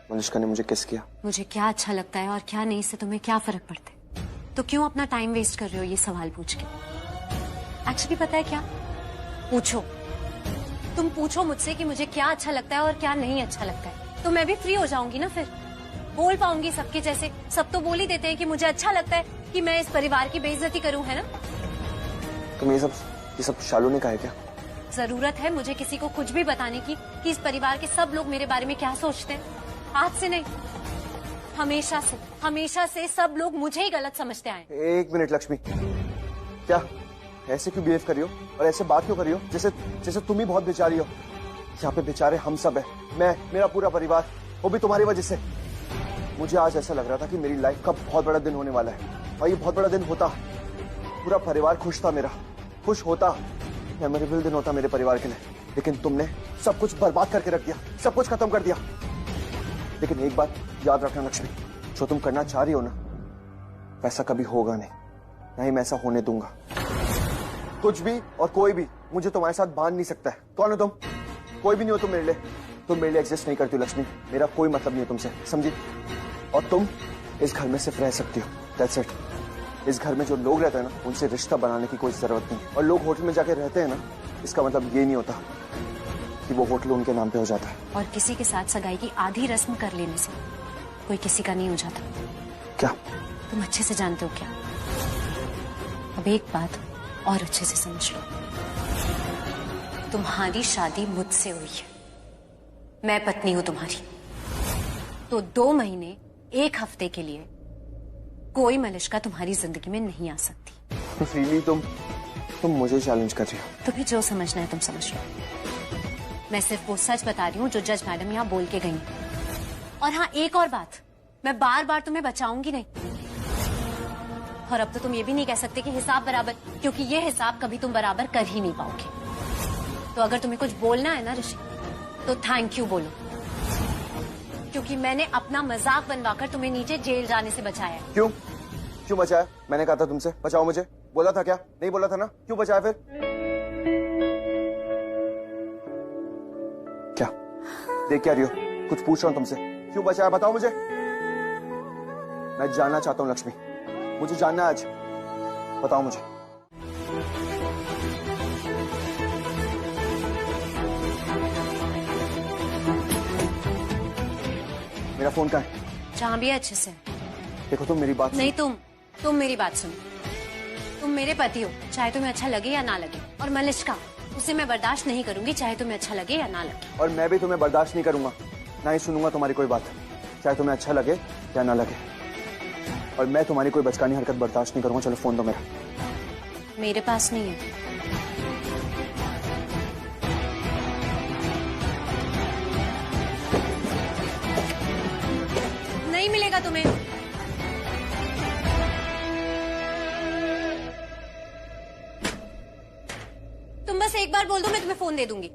मलिश्का ने मुझे किस किया। मुझे क्या अच्छा लगता है और क्या नहीं, इससे तुम्हें क्या फर्क पड़ता है? तो क्यों अपना टाइम वेस्ट कर रहे हो ये सवाल पूछ के? एक्चुअली पता है क्या, पूछो, तुम पूछो मुझसे कि मुझे क्या अच्छा लगता है और क्या नहीं अच्छा लगता है, तो मैं भी फ्री हो जाऊंगी ना, फिर बोल पाऊंगी सबके जैसे। सब तो बोल ही देते हैं कि मुझे अच्छा लगता है कि मैं इस परिवार की बेइज्जती करूं, है ना? तुम ये सब शालू ने कहा है क्या? जरूरत है मुझे किसी को कुछ भी बताने की कि इस परिवार के सब लोग मेरे बारे में क्या सोचते हैं? आज से नहीं, हमेशा से सब लोग मुझे ही गलत समझते आए। एक मिनट लक्ष्मी, क्या ऐसे क्यों बिहेव कर रही हो और ऐसे बात क्यों कर रही हो जैसे तुम ही बहुत बेचारी हो? यहाँ पे बेचारे हम सब है, मैं, मेरा पूरा परिवार, वो भी तुम्हारी वजह से। मुझे आज ऐसा लग रहा था कि मेरी लाइफ का बहुत बड़ा दिन होने वाला है और ये बहुत बड़ा दिन होता, पूरा परिवार खुश था, मेरा खुश होता, मेमोरेबल दिन होता मेरे परिवार के लिए। लेकिन तुमने सब कुछ बर्बाद करके रख दिया, सब कुछ खत्म कर दिया। लेकिन एक बात याद रखना लक्ष्मी, जो तुम करना चाह रही हो ना, वैसा कभी होगा नहीं, ना ही मैं ऐसा होने दूंगा। कुछ भी और कोई भी मुझे तुम्हारे साथ बांध नहीं सकता है। कौन हो तुम? कोई भी नहीं हो तुम मेरे लिए, तुम मेरे लिए एग्जिस्ट नहीं करती हो लक्ष्मी, मेरा कोई मतलब नहीं है तुमसे, समझी? और तुम इस घर में सिर्फ रह सकती हो, दैट्स इट। इस घर में जो लोग रहते हैं ना, उनसे रिश्ता बनाने की कोई जरूरत नहीं। और लोग होटल में जाके रहते हैं ना, इसका मतलब ये नहीं होता कि वो होटल उनके नाम पे हो जाता है। और किसी के साथ सगाई की आधी रस्म कर लेने से कोई किसी का नहीं हो जाता। क्या तुम अच्छे से जानते हो क्या? अब एक बात और अच्छे से समझ लो, तुम्हारी शादी मुझसे हुई है, मैं पत्नी हूं तुम्हारी, तो 2 महीने 1 हफ्ते के लिए कोई मलिश्का तुम्हारी जिंदगी में नहीं आ सकती। रियली तुम मुझे चैलेंज कर रही हो? तुम्हें जो समझना है तुम समझ लो, मैं सिर्फ वो सच बता रही हूँ जो जज मैडम यहाँ बोल के गई। और हाँ, एक और बात, मैं बार बार तुम्हें बचाऊंगी नहीं, और अब तो तुम ये भी नहीं कह सकते कि हिसाब बराबर, क्योंकि ये हिसाब कभी तुम बराबर कर ही नहीं पाओगे। तो अगर तुम्हें कुछ बोलना है ना ऋषि, तो थैंक यू बोलो, क्योंकि मैंने अपना मजाक बनवाकर तुम्हें नीचे जेल जाने से बचाया है। क्यों बचाया? मैंने कहा था तुमसे बचाओ मुझे, बोला था क्या? नहीं बोला था ना, क्यों बचाया फिर? क्या देख क्या रही हो? कुछ पूछ रहा हूं तुमसे, क्यों बचाया बताओ मुझे। मैं जानना चाहता हूं लक्ष्मी, मुझे जानना है आज, बताओ मुझे। मेरा फोन कहाँ है? जहां भी है अच्छे से देखो, तुम मेरी बात नहीं, तुम मेरी बात सुनो, तुम मेरे पति हो, चाहे तुम्हें अच्छा लगे या ना लगे, और मलिश्का, उसे मैं बर्दाश्त नहीं करूंगी, चाहे तुम्हें अच्छा लगे या ना लगे। और मैं भी तुम्हें बर्दाश्त नहीं करूंगा, ना ही सुनूंगा तुम्हारी कोई बात, चाहे तुम्हें अच्छा लगे या ना लगे। और मैं तुम्हारी कोई बचकानी हरकत बर्दाश्त नहीं करूंगा। चलो फोन दो मेरा। मेरे पास नहीं है। नहीं मिलेगा तुम्हें। तुम बस एक बार बोल दो, मैं तुम्हें फोन दे दूंगी।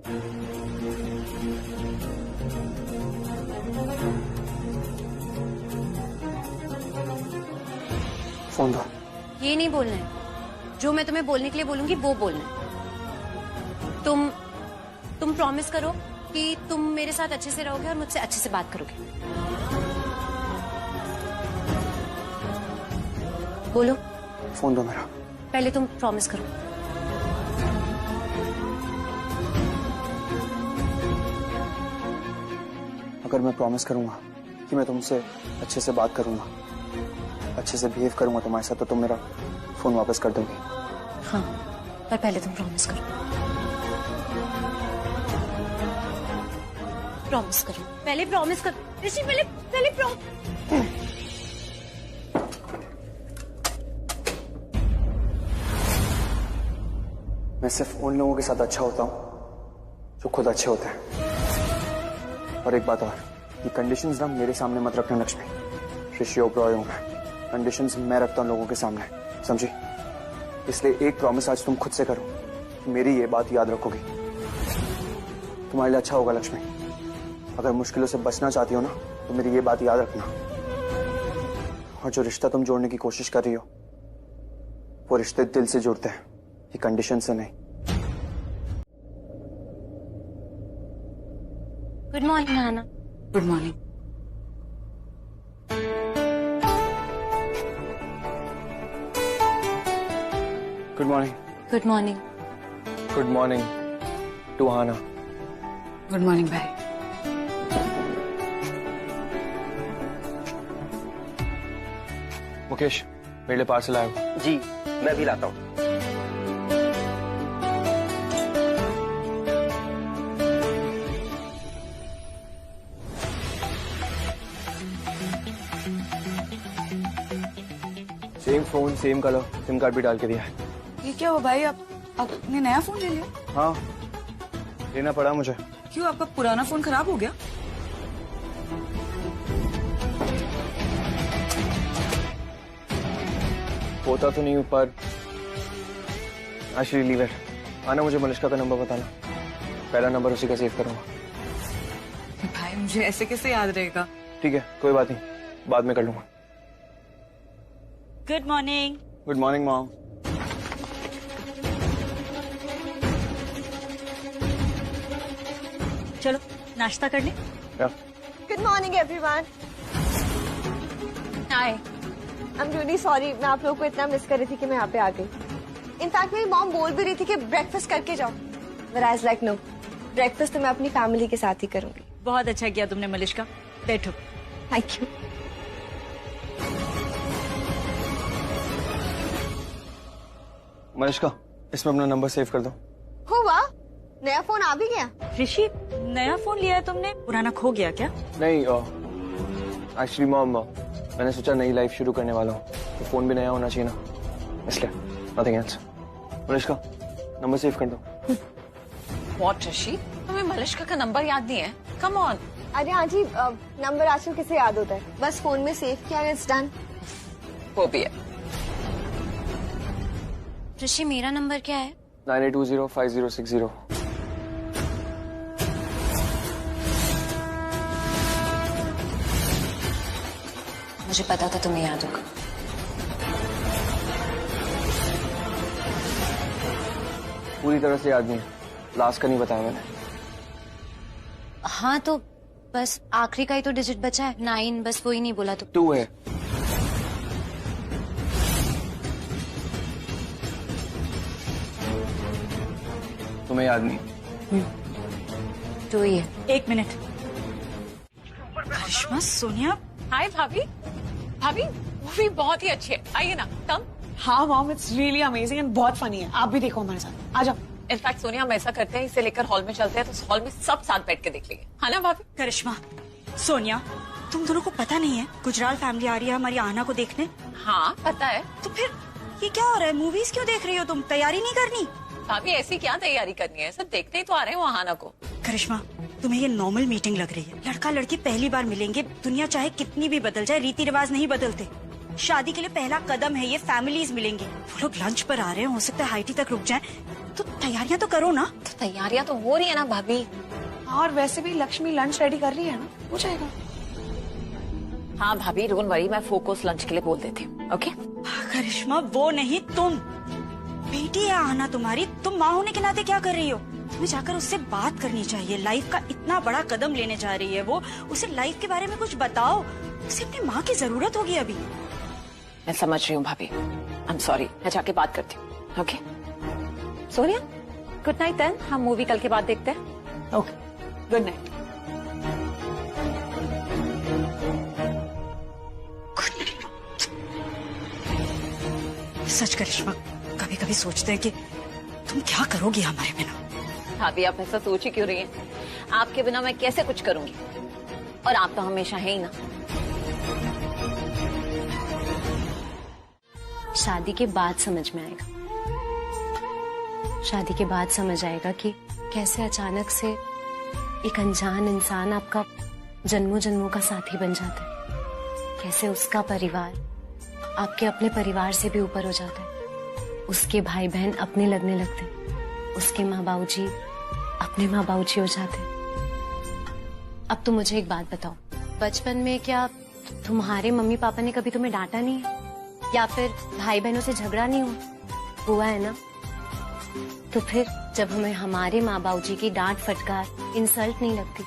फोन दो। ये नहीं बोलना है, जो मैं तुम्हें बोलने के लिए बोलूंगी वो बोलना है। तुम प्रॉमिस करो कि तुम मेरे साथ अच्छे से रहोगे और मुझसे अच्छे से बात करोगे। बोलो। फोन दो मेरा। पहले तुम प्रॉमिस करो। अगर मैं प्रॉमिस करूंगा कि मैं तुमसे अच्छे से बात करूंगा, अच्छे से बिहेव करूंगा तुम्हारे साथ, तो तुम मेरा फोन वापस कर दोगी? हाँ, पर पहले तुम प्रॉमिस करो। प्रॉमिस करो, पहले प्रॉमिस करो ऋषि, पहले मैं सिर्फ उन लोगों के साथ अच्छा होता हूं जो खुद अच्छे होते हैं। और एक बात और, ये कंडीशंस ना मेरे सामने मत रखना लक्ष्मी। ऋषि ओबरॉय हूं मैं, कंडीशंस मैं रखता हूं लोगों के सामने, समझी? इसलिए एक प्रॉमिस आज तुम खुद से करो, मेरी ये बात याद रखोगी, तुम्हारे लिए अच्छा होगा लक्ष्मी। अगर मुश्किलों से बचना चाहती हो ना, तो मेरी ये बात याद रखना। और जो रिश्ता तुम जोड़ने की कोशिश कर रही हो, वो रिश्ते दिल से जुड़ते हैं, ये कंडीशन से नहीं। गुड मॉर्निंग नाना। Good morning. Good morning. Good morning. Good morning to Aana. Good morning भाई। मुकेश, मेरे लिए पार्सल आया। जी मैं भी लाता हूँ। Same phone, same colour, SIM card भी डाल के दिया है। ये क्या हुआ भाई, आपने नया फोन ले लिया? हाँ, लेना पड़ा मुझे। क्यों, आपका पुराना फोन खराब हो गया? होता तो नहीं, पर आई लीव इट। आना, मुझे मलिश्का का नंबर बताना, पहला नंबर उसी का सेव करूंगा। भाई मुझे ऐसे कैसे याद रहेगा? ठीक है, कोई बात नहीं, बाद में कर लूंगा। Good morning. Good morning mom. चलो नाश्ता कर लें। Good morning everyone. Hi. I am really sorry, मैं आप लोगों को इतना मिस कर रही थी कि मैं यहाँ पे आ गई। इनफैक्ट मेरी मॉम बोल भी रही थी कि ब्रेकफास्ट करके जाओ, but I was like no, breakfast तो मैं अपनी फैमिली के साथ ही करूंगी। बहुत अच्छा किया तुमने मलिश्का, बैठो। Thank you. मलिश्का, इसमें अपना नंबर सेव कर दो। हुआ? नया फोन आ भी गया? ऋषि, नया फोन लिया है तुमने, पुराना खो गया क्या? नहीं, एक्चुअली मॉम, मैंने सोचा नई लाइफ शुरू करने वाला हूँ, तो फोन भी नया होना चाहिए ना, इसलिए nothing else. Malishka, number save कर दो। व्हाट ऋषि, तुम्हें मलिश्का का नंबर याद नहीं है? Come on. अरे हाँ जी, नंबर आजकल किसे याद होता है, बस फोन में सेव किया, इट्स डन। वो भी है। ऋषि, मेरा नंबर क्या है? 98205060। मुझे पता था तुम्हें याद होगा। पूरी तरह से याद नहीं है, लास्ट का नहीं बताया मैंने। हाँ तो बस आखिरी का ही तो डिजिट बचा है, 9, बस वही नहीं बोला तो। 2 है। तुम्हें याद नहीं? 2 ही है। एक मिनट। करिश्मा, सोनिया। हाय भाभी। भाभी मूवी बहुत ही अच्छी है, आइए ना। कम। हाँ mom, it's really amazing and बहुत फनी है, आप भी देखो हमारे साथ, आ जाओ। इनफैक्ट सोनिया, हम ऐसा करते हैं, इसे लेकर हॉल में चलते हैं, तो हॉल में सब साथ बैठ के देख लेंगे, है ना भाभी? करिश्मा, सोनिया, तुम दोनों को पता नहीं है गुजराल फैमिली आ रही है हमारी आना को देखने? हाँ पता है। तो फिर ये क्या हो रहा है, मूवीज क्यों देख रही हो तुम, तैयारी नहीं करनी? भाभी ऐसी क्या तैयारी करनी है, सब देखते ही तो आ रहे हैं वो आना को। करिश्मा, तुम्हें ये नॉर्मल मीटिंग लग रही है, लड़का लड़की पहली बार मिलेंगे, दुनिया चाहे कितनी भी बदल जाए, रीति रिवाज नहीं बदलते। शादी के लिए पहला कदम है ये, फैमिलीज मिलेंगे, वो लोग लंच पर आ रहे हैं, हो सकता है हाई टी तक रुक जाए, तो तैयारियां तो करो ना। तो तैयारियां तो हो रही है ना भाभी। और वैसे भी लक्ष्मी लंच रेडी कर रही है ना, हो जाएगा। हाँ भाभी, डोंट वरी, मैं फोकस लंच के लिए बोल देती हूँ। ओके करिश्मा, वो नहीं, तुम बेटी है आना तुम्हारी, तुम माँ होने के नाते क्या कर रही हो? तुम्हें जाकर उससे बात करनी चाहिए, लाइफ का इतना बड़ा कदम लेने जा रही है वो, उसे लाइफ के बारे में कुछ बताओ, उसे अपनी माँ की जरूरत होगी अभी। मैं समझ रही हूँ भाभी, आई एम सॉरी, मैं जाके बात करती हूँ। Okay Sonia, good night then, हम मूवी कल के बाद देखते हैं। Okay, good night. सच करिश्मा, कभी कभी सोचते हैं कि तुम क्या करोगी हमारे बिना। भाभी आप ऐसा सोच ही क्यों रही हैं? आपके बिना मैं कैसे कुछ करूंगी, और आप तो हमेशा है ही ना। शादी के बाद समझ में आएगा, शादी के बाद समझ आएगा कि कैसे अचानक से एक अनजान इंसान आपका जन्मों जन्मों का साथी बन जाता है, कैसे उसका परिवार आपके अपने परिवार से भी ऊपर हो जाता है, उसके भाई बहन अपने लगने लगते हैं, उसके माँ बाबूजी अपने माँ बाबूजी हो जाते हैं। अब तो मुझे एक बात बताओ, बचपन में क्या तुम्हारे मम्मी पापा ने कभी तुम्हें डांटा नहीं है, या फिर भाई बहनों से झगड़ा नहीं हुआ है ना? तो फिर जब हमें हमारे माँ बाबूजी की डांट फटकार इंसल्ट नहीं लगती,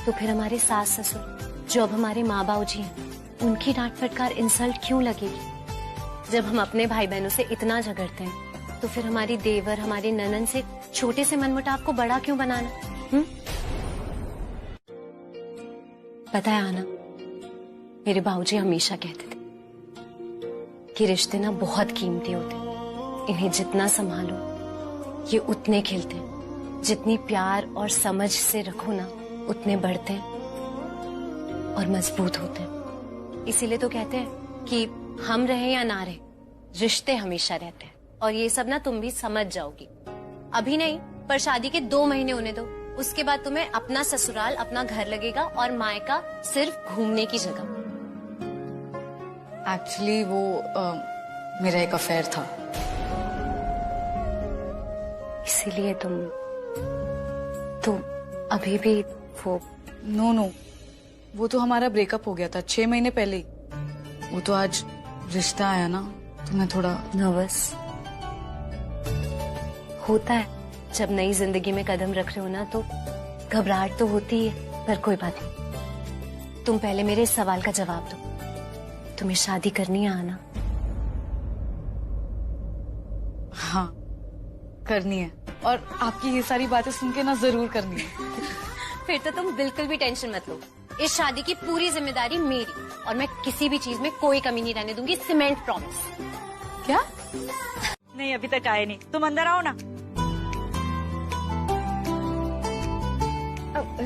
तो फिर हमारे सास ससुर जो अब हमारे माँ बाबूजी हैं, उनकी डांट फटकार इंसल्ट क्यों लगेगी? जब हम अपने भाई बहनों से इतना झगड़ते हैं तो फिर हमारी देवर, हमारी ननन से छोटे से मनमुटाव को बड़ा क्यों बनाना? पता है आना, मेरे बाबूजी हमेशा कहते थे कि रिश्ते ना बहुत कीमती होते हैं, इन्हें जितना संभालो ये उतने खिलते हैं, जितनी प्यार और समझ से रखो ना उतने बढ़ते हैं और मजबूत होते हैं। इसीलिए तो कहते हैं कि हम रहे या ना रहे, रिश्ते हमेशा रहते हैं। और ये सब ना तुम भी समझ जाओगी। अभी नहीं, पर शादी के 2 महीने होने दो, उसके बाद तुम्हें अपना ससुराल, अपना घर लगेगा और मायका सिर्फ घूमने की जगह। एक्चुअली वो मेरा एक अफेयर था, इसीलिए तुम अभी भी वो? नो, वो तो हमारा ब्रेकअप हो गया था 6 महीने पहले ही। वो तो आज रिश्ता आया ना, तो मैं थोड़ा नर्वस होता है। जब नई जिंदगी में कदम रख रहे हो ना तो घबराहट तो होती है, पर कोई बात नहीं। तुम पहले मेरे इस सवाल का जवाब दो, तुम्हें शादी करनी है आना? हाँ, करनी है, और आपकी ये सारी बातें सुन के ना जरूर करनी है। फिर तो तुम बिल्कुल भी टेंशन मत लो, इस शादी की पूरी जिम्मेदारी मेरी, और मैं किसी भी चीज में कोई कमी नहीं रहने दूंगी, सीमेंट प्रॉमिस। क्या? नहीं, अभी तक आए नहीं, तुम अंदर आओ ना।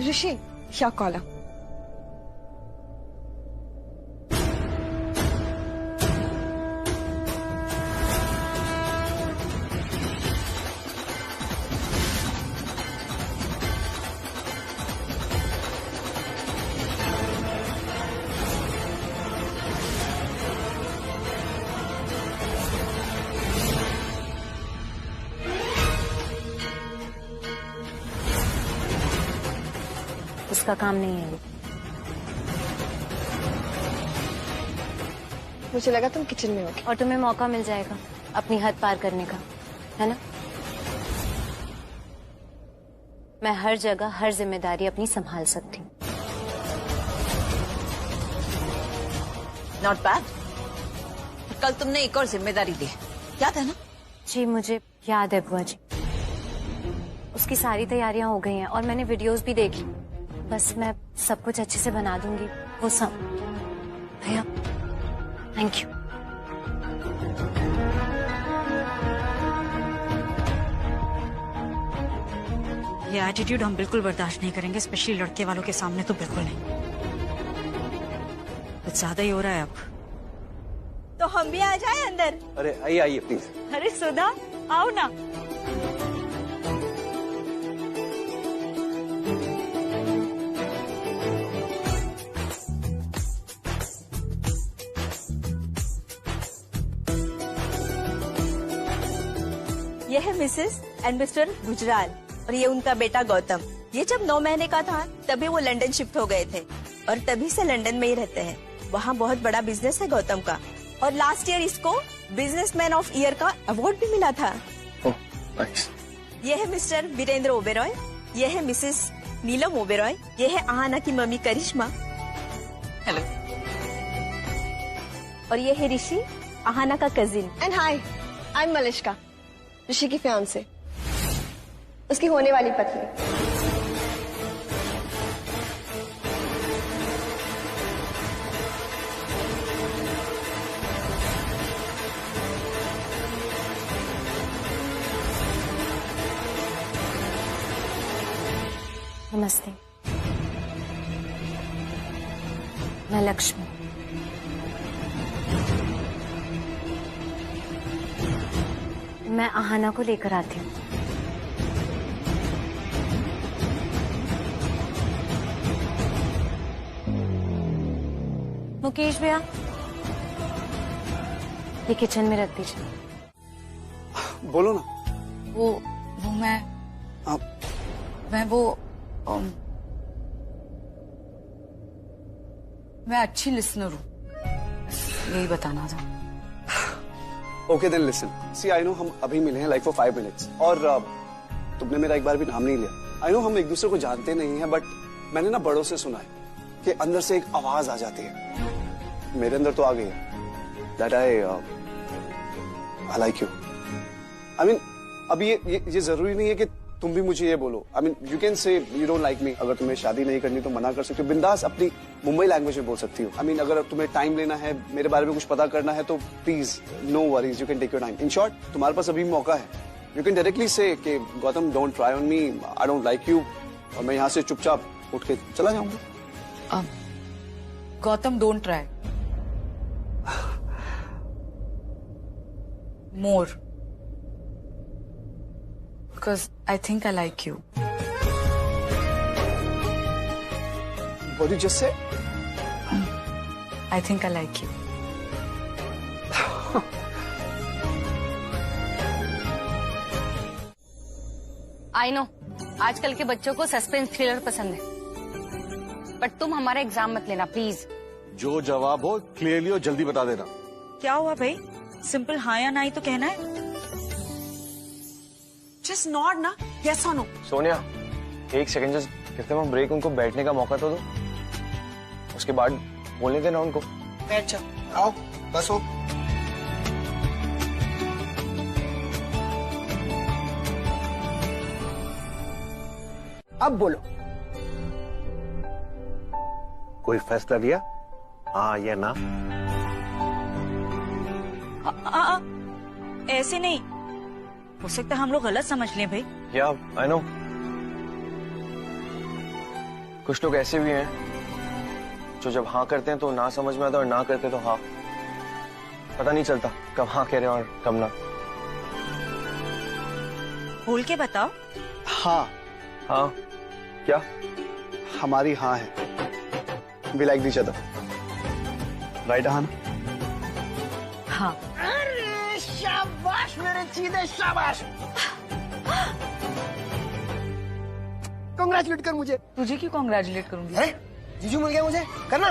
ऋषि, क्या कॉल? उसका काम नहीं है। मुझे लगा तुम किचन में होगी। और तुम्हें मौका मिल जाएगा अपनी हद पार करने का, है ना? मैं हर जगह हर जिम्मेदारी अपनी संभाल सकती हूँ। Not bad. कल तुमने एक और जिम्मेदारी ली, याद है ना? जी मुझे याद है बुआ जी। उसकी सारी तैयारियां हो गई हैं और मैंने वीडियोस भी देख ली। बस मैं सब कुछ अच्छे से बना दूंगी, वो सब। भैया थैंक यू। ये एटीट्यूड हम बिल्कुल बर्दाश्त नहीं करेंगे, स्पेशली लड़के वालों के सामने तो बिल्कुल नहीं। कुछ ज्यादा ही हो रहा है अब। तो हम भी आ जाए अंदर? अरे आइए प्लीज। अरे सुधा, आओ ना। यह है मिसेस एंड मिस्टर गुजराल और ये उनका बेटा गौतम। ये जब 9 महीने का था तभी वो लंदन शिफ्ट हो गए थे और तभी से लंदन में ही रहते हैं। वहाँ बहुत बड़ा बिजनेस है गौतम का और लास्ट ईयर इसको बिजनेसमैन ऑफ ईयर का अवार्ड भी मिला था। ये है मिस्टर वीरेंद्र ओबेरॉय, ये है मिसेस नीलम ओबेरॉय, ये है आहाना की मम्मी करिश्मा। हेलो। और ये है ऋषि, आहाना का cousin. And hi, I am Malishka, Rishi की फियांसे, उसकी होने वाली पत्नी। नमस्ते, मैं लक्ष्मी। मैं आहाना को लेकर आती हूँ। मुकेश भैया, ये किचन में रख दीजिए। बोलो ना। वो मैं अच्छी लिसनर हूँ, यही बताना था। Okay then listen, see I know हम अभी मिले हैं लाइक फॉर 5 मिनट्स और तुमने मेरा एक बार भी नाम नहीं लिया। आई नो हम एक दूसरे को जानते नहीं हैं, बट मैंने ना बड़ों से सुना है कि अंदर से एक आवाज आ जाती है। मेरे अंदर तो आ गई है। That I like you, I mean अभी ये जरूरी नहीं है कि तुम भी मुझे ये बोलो। I mean you can say you don't like me. अगर तुम्हें शादी नहीं करनी तो मना कर सकते हो, बिंदास अपनी मुंबई लैंग्वेज में बोल सकती हो। आई मीन अगर तुम्हें टाइम लेना है, मेरे बारे में कुछ पता करना है तो please no worries, you can take your time. In short तुम्हारे पास अभी मौका है। यू कैन डायरेक्टली से कि Gautam don't try on me, I don't like you, और मैं यहाँ से चुपचाप उठ के चला जाऊंगा। Gautam don't try more because I think I like you. What did you just say? I think I like you. I know आजकल के बच्चों को सस्पेंस थ्रिलर पसंद है, बट तुम हमारा एग्जाम मत लेना प्लीज। जो जवाब हो क्लियरली और जल्दी बता देना। क्या हुआ भाई? सिंपल हाँ या ना ही तो कहना है। जस्ट नॉट ना, यस और नो। सोनिया एक सेकंड, जस्ट कहते हैं ब्रेक, उनको बैठने का मौका तो दो, उसके बाद बोलने देना उनको। बैठ जाओ। आओ बस हो। अब बोलो। कोई फैसला लिया? हाँ या ना? ऐसे नहीं हो सकता, हम लोग गलत समझ लें भाई। या आई नो, कुछ लोग ऐसे भी हैं जो जब हाँ करते हैं तो ना समझ में आता और ना करते तो हाँ। पता नहीं चलता कब हाँ कह रहे हैं और कब ना। बोल के बताओ। हाँ हाँ क्या? हमारी हाँ है। We like each other, right? हाँ हाँ। अरे शाबाश मेरे चीदे, शाबाश। कांग्रेचुलेट कर मुझे। तुझे क्यों कांग्रेचुलेट करूंगी? अरे जीजू मिल गया मुझे, करना।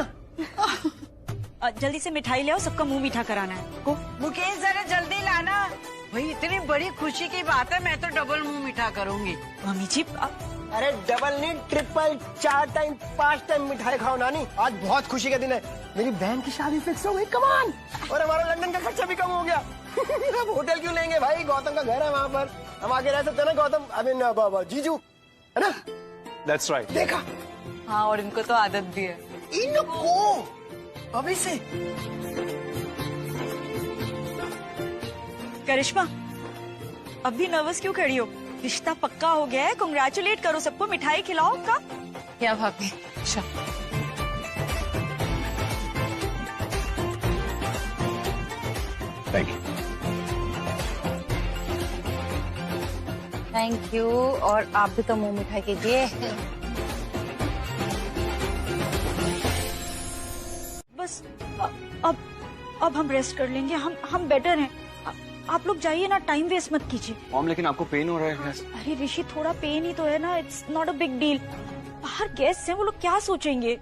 जल्दी से मिठाई ले आओ, सबका मुंह मीठा कराना है। को मुकेश जरा जल्दी लाना भाई, इतनी बड़ी खुशी की बात है, मैं तो डबल मुंह मीठा करूंगी। मम्मी जी अरे डबल नहीं, ट्रिपल, 4 टाइम 5 टाइम मिठाई खाओ नानी। आज बहुत खुशी का दिन है, मेरी बहन की शादी फिक्स हो गई, कमान। और हमारा लंदन का खर्चा भी कम हो गया। अब होटल क्यों लेंगे भाई, गौतम का घर है वहाँ पर, हम आगे रह सकते हैं ना गौतम, आई मीन जीजू, है ना? That's right. देखा? हाँ, और इनको तो आदत भी है। इनको अभी से। करिश्मा अब भी नर्वस क्यों खड़ी हो? रिश्ता पक्का हो गया है, कांग्रेचुलेट करो सबको, मिठाई खिलाओ का। क्या भाभी? Thank you. और आप भी तो मुंह मिठाई कीजिए। बस अब हम रेस्ट कर लेंगे, हम बेटर हैं। आप लोग जाइए ना, टाइम वेस्ट मत कीजिए। मॉम लेकिन आपको पेन हो रहा है। अरे ऋषि थोड़ा पेन ही तो है ना, it's not a big deal. बाहर गेस्ट हैं, वो लोग क्या सोचेंगे?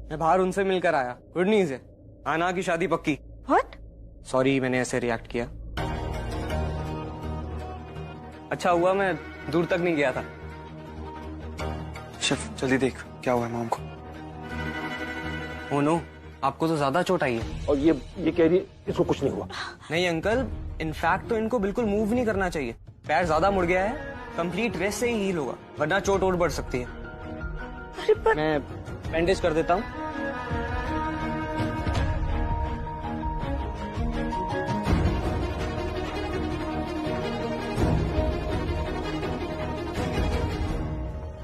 मैं बाहर उनसे मिलकर आया, गुड न्यूज है, आना की शादी पक्की। व्हाट? सॉरी मैंने ऐसे रिएक्ट किया। अच्छा हुआ मैं दूर तक नहीं गया था। शेफ जल्दी देख क्या हुआ है मॉम को। ओ नो, आपको तो ज्यादा चोट आई है। और ये कह रही है इसको कुछ नहीं हुआ। नहीं अंकल, इनफैक्ट तो इनको बिल्कुल मूव नहीं करना चाहिए, पैर ज्यादा मुड़ गया है, कंप्लीट रेस्ट से ही हील होगा, वरना चोट और बढ़ सकती है। मैं बैंडेज कर देता हूँ।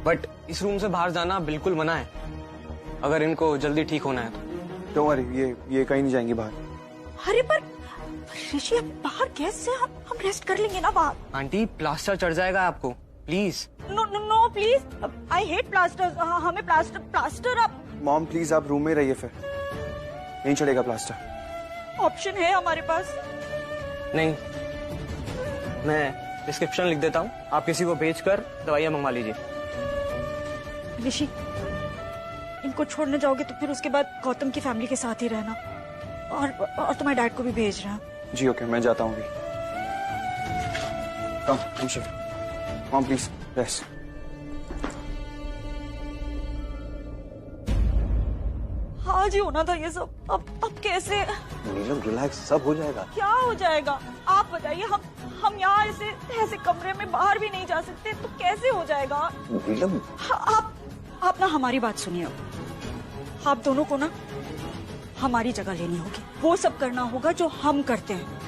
बट इस रूम से बाहर जाना बिल्कुल मना है, अगर इनको जल्दी ठीक होना है तो। डोंट वरी, ये कहीं नहीं जाएंगी बाहर। अरे पर ऋषि, अब बाहर गेस्ट से हम रेस्ट कर लेंगे ना बाहर। आंटी प्लास्टर चढ़ जाएगा आपको, please. No no no please, I hate plaster. हमें प्लास्टर आप। मॉम प्लीज आप रूम में रहिए, फिर नहीं चढ़ेगा प्लास्टर। ऑप्शन है हमारे पास। नहीं, मैं डिस्क्रिप्शन लिख देता हूँ, आप किसी को भेजकर दवाइयाँ मंगवा लीजिए। ऋषि इनको छोड़ने जाओगे तो फिर उसके बाद गौतम की फैमिली के साथ ही रहना, और तुम्हारे डैड को भी भेज रहा। जी ओके, मैं जाता हूँ अभी। कम शेफ, मॉम प्लीज रेस्ट। आज ही होना था ये सब। अब कैसे? नीलम रिलैक्स, सब हो जाएगा। क्या हो जाएगा? आप बताइए। हम यहाँ ऐसे कमरे में बाहर भी नहीं जा सकते, तो कैसे हो जाएगा? नीलम, आप ना हमारी बात सुनिए। आप दोनों को ना हमारी जगह लेनी होगी। वो सब करना होगा जो हम करते हैं।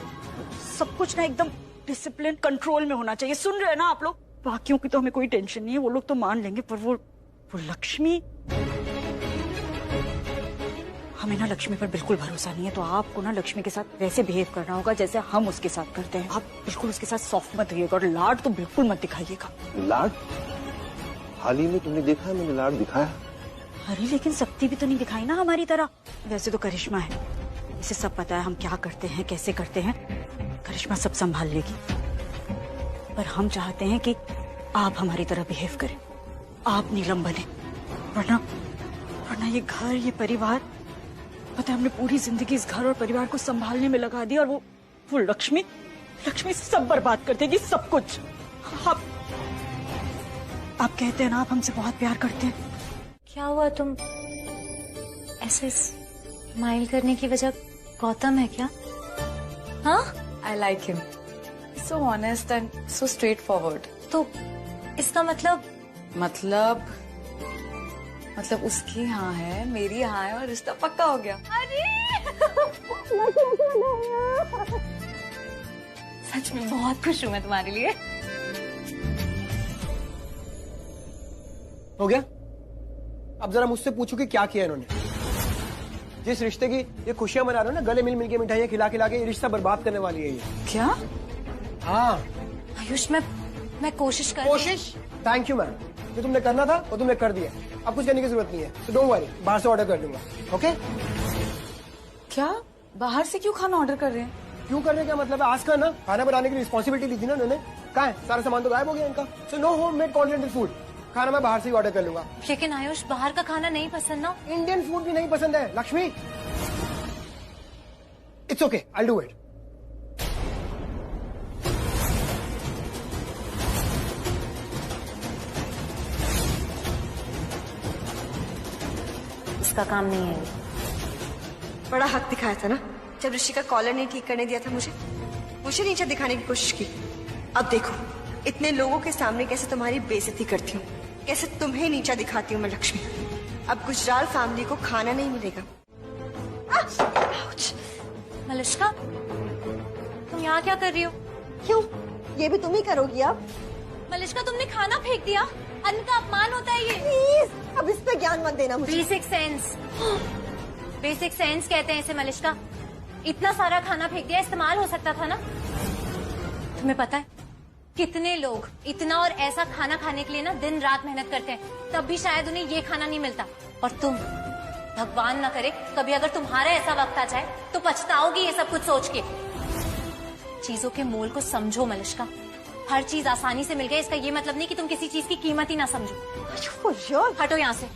सब कुछ ना एकदम डिसिप्लिन, कंट्रोल में होना चाहिए। सुन रहे हैं ना आप लोग? बाकियों की तो हमें कोई टेंशन नहीं है, वो लोग तो मान लेंगे, पर वो लक्ष्मी, हमें ना लक्ष्मी पर बिल्कुल भरोसा नहीं है। तो आपको ना लक्ष्मी के साथ वैसे बिहेव करना होगा जैसे हम उसके साथ करते हैं। आप बिल्कुल उसके साथ सॉफ्ट मत रहिएगा और लाड तो बिल्कुल मत दिखाइएगा। लाड? हाल ही में तुमने देखा है मैंने लाड दिखाया? अरे लेकिन शक्ति भी तो नहीं दिखाई ना हमारी तरह। वैसे तो करिश्मा है, इसे सब पता है हम क्या करते हैं, कैसे करते हैं। करिश्मा सब संभाल लेगी। पर हम चाहते हैं कि आप हमारी तरह बिहेव करें, आप नीलम बने। वरना ये घर, ये परिवार, पता है हमने पूरी जिंदगी इस घर और परिवार को संभालने में लगा दी, और वो लक्ष्मी सब बर्बाद कर देगी, सब कुछ। आप कहते हैं ना आप हमसे बहुत प्यार करते हैं। क्या हुआ? तुम ऐसे स्माइल करने की वजह गौतम है क्या? हाँ, I like him. So honest and so straightforward. तो इसका मतलब उसकी हाँ है, मेरी हाँ है, और रिश्ता पक्का हो गया। सच में बहुत खुश हूँ मैं तुम्हारे लिए। हो गया? अब जरा मुझसे पूछो कि क्या किया इन्होंने। जिस रिश्ते की ये खुशियां मना रहे हो ना, गले मिल के मिठाइयां खिला के ये रिश्ता बर्बाद करने वाली है ये। क्या? हाँ आयुष, मैं कोशिश थैंक यू मैम। जो तुमने करना था वो तुमने कर दिया। अब कुछ करने की जरूरत नहीं है, तो डोंट वरी, बाहर से ऑर्डर कर दूंगा। ओके? क्या? बाहर से क्यों खाना ऑर्डर कर रहे हैं? क्यों करने का मतलब है, आज का ना खाना बनाने की रिस्पॉन्सिबिलिटी दी थी ना उन्होंने। कहाँ है? सारा सामान तो गायब हो गया इनका। So no home made continental food, खाना मैं बाहर से ही ऑर्डर कर लूंगा। लेकिन आयुष, बाहर का खाना नहीं पसंद ना? इंडियन फूड भी नहीं पसंद है Lakshmi. It's okay, I do it. इसका काम नहीं है। बड़ा हक दिखाया था ना जब ऋषि का कॉलर नहीं ठीक करने दिया था। मुझे नीचे दिखाने की कोशिश की। अब देखो इतने लोगों के सामने कैसे तुम्हारी बेइज्जती करती हूँ, कैसे तुम्हें नीचा दिखाती हूँ मैं लक्ष्मी। अब गुजराल फैमिली को खाना नहीं मिलेगा। मलिष्का, तुम यहाँ क्या कर रही हो? क्यों? ये भी तुम ही करोगी अब? मलिष्का, तुमने खाना फेंक दिया। अन्न का अपमान होता है ये। प्लीज अब इस पे ज्ञान मत देना मुझे। बेसिक सेंस कहते हैं इसे मलिष्का। इतना सारा खाना फेंक दिया, इस्तेमाल हो सकता था ना। तुम्हें पता है कितने लोग इतना और ऐसा खाना खाने के लिए ना दिन रात मेहनत करते हैं, तब भी शायद उन्हें ये खाना नहीं मिलता। और तुम, भगवान ना करे कभी अगर तुम्हारा ऐसा वक्त आ जाए तो पछताओगी ये सब कुछ सोच के। चीजों के मोल को समझो मलिष्का। हर चीज आसानी से मिल गई इसका ये मतलब नहीं कि तुम किसी चीज की कीमत ही ना समझो। हटो यहाँ से।